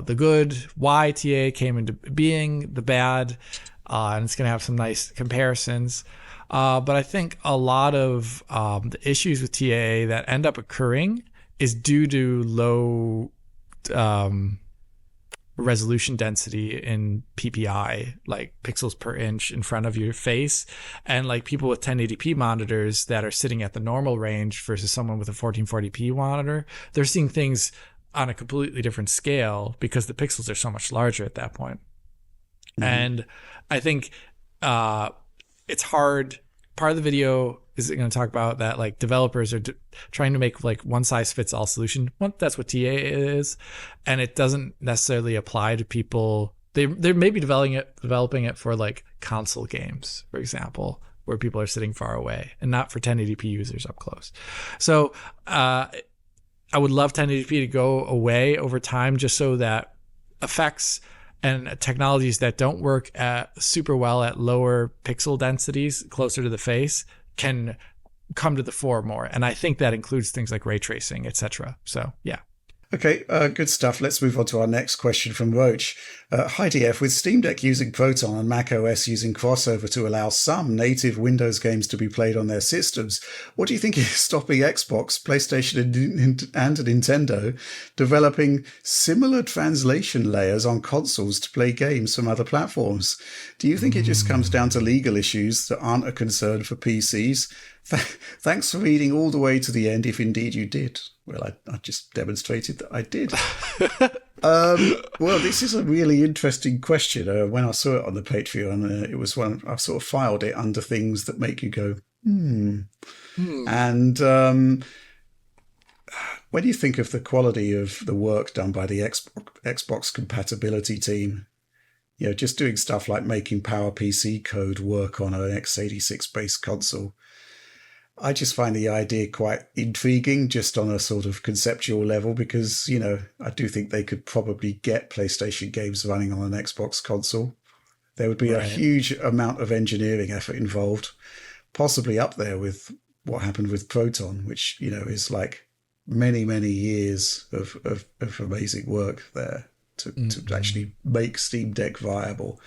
the good, why TA came into being, the bad, and it's going to have some nice comparisons. But I think a lot of the issues with TAA that end up occurring is due to low resolution density in PPI, pixels per inch in front of your face, and people with 1080p monitors that are sitting at the normal range versus someone with a 1440p monitor, they're seeing things on a completely different scale because the pixels are so much larger at that point. Mm-hmm. And I think it's hard. Part of the video is it going to talk about that like developers are trying to make like one size fits all solution? Well, that's what TA is, and it doesn't necessarily apply to people. They may be developing it for like console games, for example, where people are sitting far away, and not for 1080p users up close. So I would love 1080p to go away over time, just so that effects and technologies that don't work super well at lower pixel densities closer to the face can come to the fore more. And I think that includes things like ray tracing, etc. So, yeah. Okay, good stuff. Let's move on to our next question from Roach. Hi DF, with Steam Deck using Proton and Mac OS using Crossover to allow some native Windows games to be played on their systems, what do you think is stopping Xbox, PlayStation and Nintendo developing similar translation layers on consoles to play games from other platforms? Do you think it just comes down to legal issues that aren't a concern for PCs? Thanks for reading all the way to the end, if indeed you did. Well, I just demonstrated that I did. Well, this is a really interesting question. When I saw it on the Patreon, it was one I sort of filed it under things that make you go, And when you think of the quality of the work done by the Xbox compatibility team, just doing stuff like making PowerPC code work on an x86-based console, I just find the idea quite intriguing just on a sort of conceptual level because, I do think they could probably get PlayStation games running on an Xbox console. There would be a huge amount of engineering effort involved, possibly up there with what happened with Proton, which, is like many, many years of amazing work there to actually make Steam Deck viable.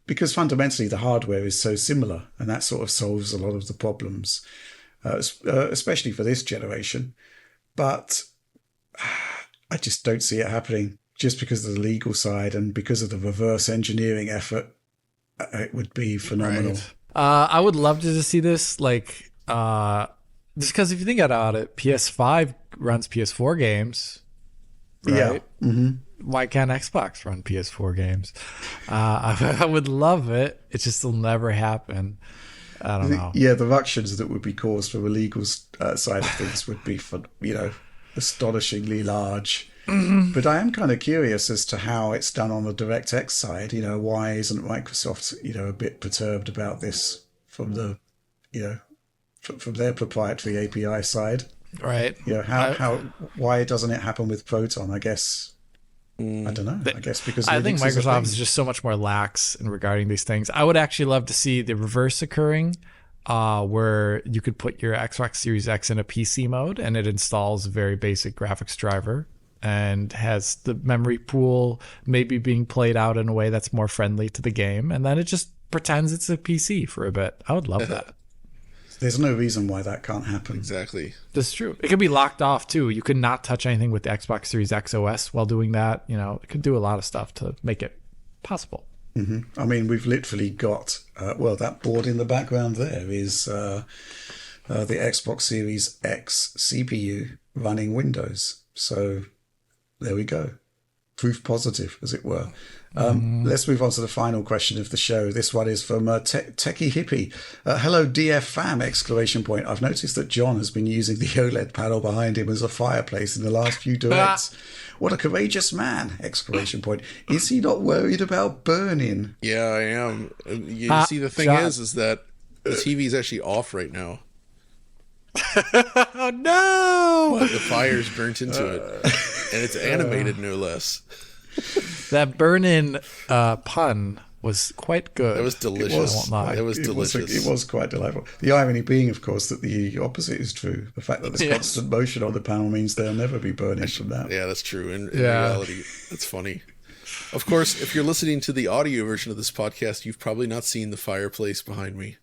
Because fundamentally the hardware is so similar, and that sort of solves a lot of the problems, especially for this generation. But I just don't see it happening just because of the legal side and because of the reverse engineering effort. It would be phenomenal. Right. I would love to see this, just because if you think about it, PS5 runs PS4 games, right? Yeah. Mm-hmm. Why can't Xbox run PS4 games? I would love it. It just will never happen. I don't know. Yeah, the ructions that would be caused from a legal side of things would be, astonishingly large. Mm-hmm. But I am kind of curious as to how it's done on the DirectX side. Why isn't Microsoft, a bit perturbed about this from the, from their proprietary API side? Right. Why doesn't it happen with Proton? I guess. I don't know. I guess because I think Microsoft is just so much more lax in regarding these things. I would actually love to see the reverse occurring, where you could put your Xbox Series X in a PC mode and it installs a very basic graphics driver and has the memory pool maybe being played out in a way that's more friendly to the game, and then it just pretends it's a PC for a bit. I would love that. There's no reason why that can't happen. Exactly. That's true. It could be locked off too. You could not touch anything with the Xbox Series X OS while doing that. It could do a lot of stuff to make it possible. Mm-hmm. I mean, we've literally got, that board in the background there is the Xbox Series X CPU running Windows. So there we go. Proof positive, as it were. Let's move on to the final question of the show. This one is from Techie Hippie. Hello, DF fam! I've noticed that John has been using the OLED panel behind him as a fireplace in the last few directs. What a courageous man! Is he not worried about burning? Yeah, I am. You see, the thing John. is that the TV is actually off right now. Oh no! The fire's burnt into it, and it's animated, no less. That burn-in pun was quite good. It was delicious. It was delicious. It was quite delightful. The irony being, of course, that the opposite is true. The fact that there's constant motion on the panel means they'll never be burning from that. Yeah, that's true. In reality, it's funny. Of course, if you're listening to the audio version of this podcast, you've probably not seen the fireplace behind me.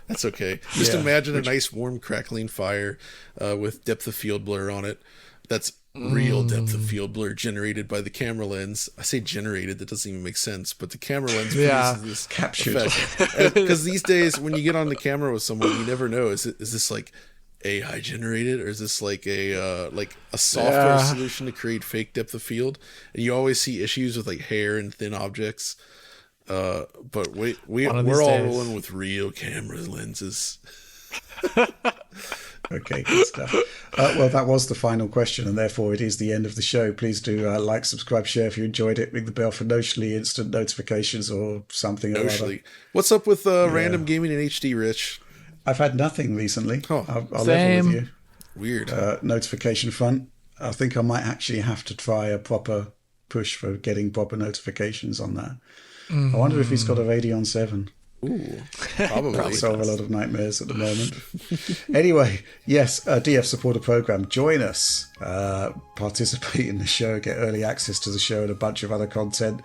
That's okay. Just imagine a nice warm crackling fire with depth of field blur on it. That's real depth of field blur generated by the camera lens. I say generated, that doesn't even make sense, but the camera lens produces this captured effect. Because these days when you get on the camera with someone, you never know, is this like AI generated, or is this like a software solution to create fake depth of field? And you always see issues with like hair and thin objects. But we're all rolling with real camera lenses. Okay, good stuff. Well, that was the final question, and therefore it is the end of the show. Please do like, subscribe, share if you enjoyed it. Ring the bell for notionally instant notifications or something or other. What's up with random gaming in HD, Rich? I've had nothing recently. Oh, I'll level with you. Weird. Notification front. I think I might actually have to try a proper push for getting proper notifications on that. I wonder if he's got a Radeon 7. Ooh, probably. That'll solve a lot of nightmares at the moment. Anyway, yes, DF supporter program. Join us, participate in the show, get early access to the show and a bunch of other content.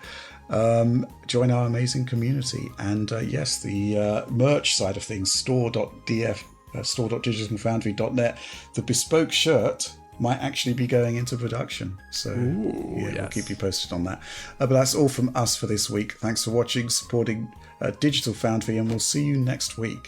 Join our amazing community. And yes, the merch side of things, store.digitalfoundry.net. The bespoke shirt might actually be going into production. So we'll keep you posted on that. But that's all from us for this week. Thanks for watching, supporting Digital Foundry, and we'll see you next week.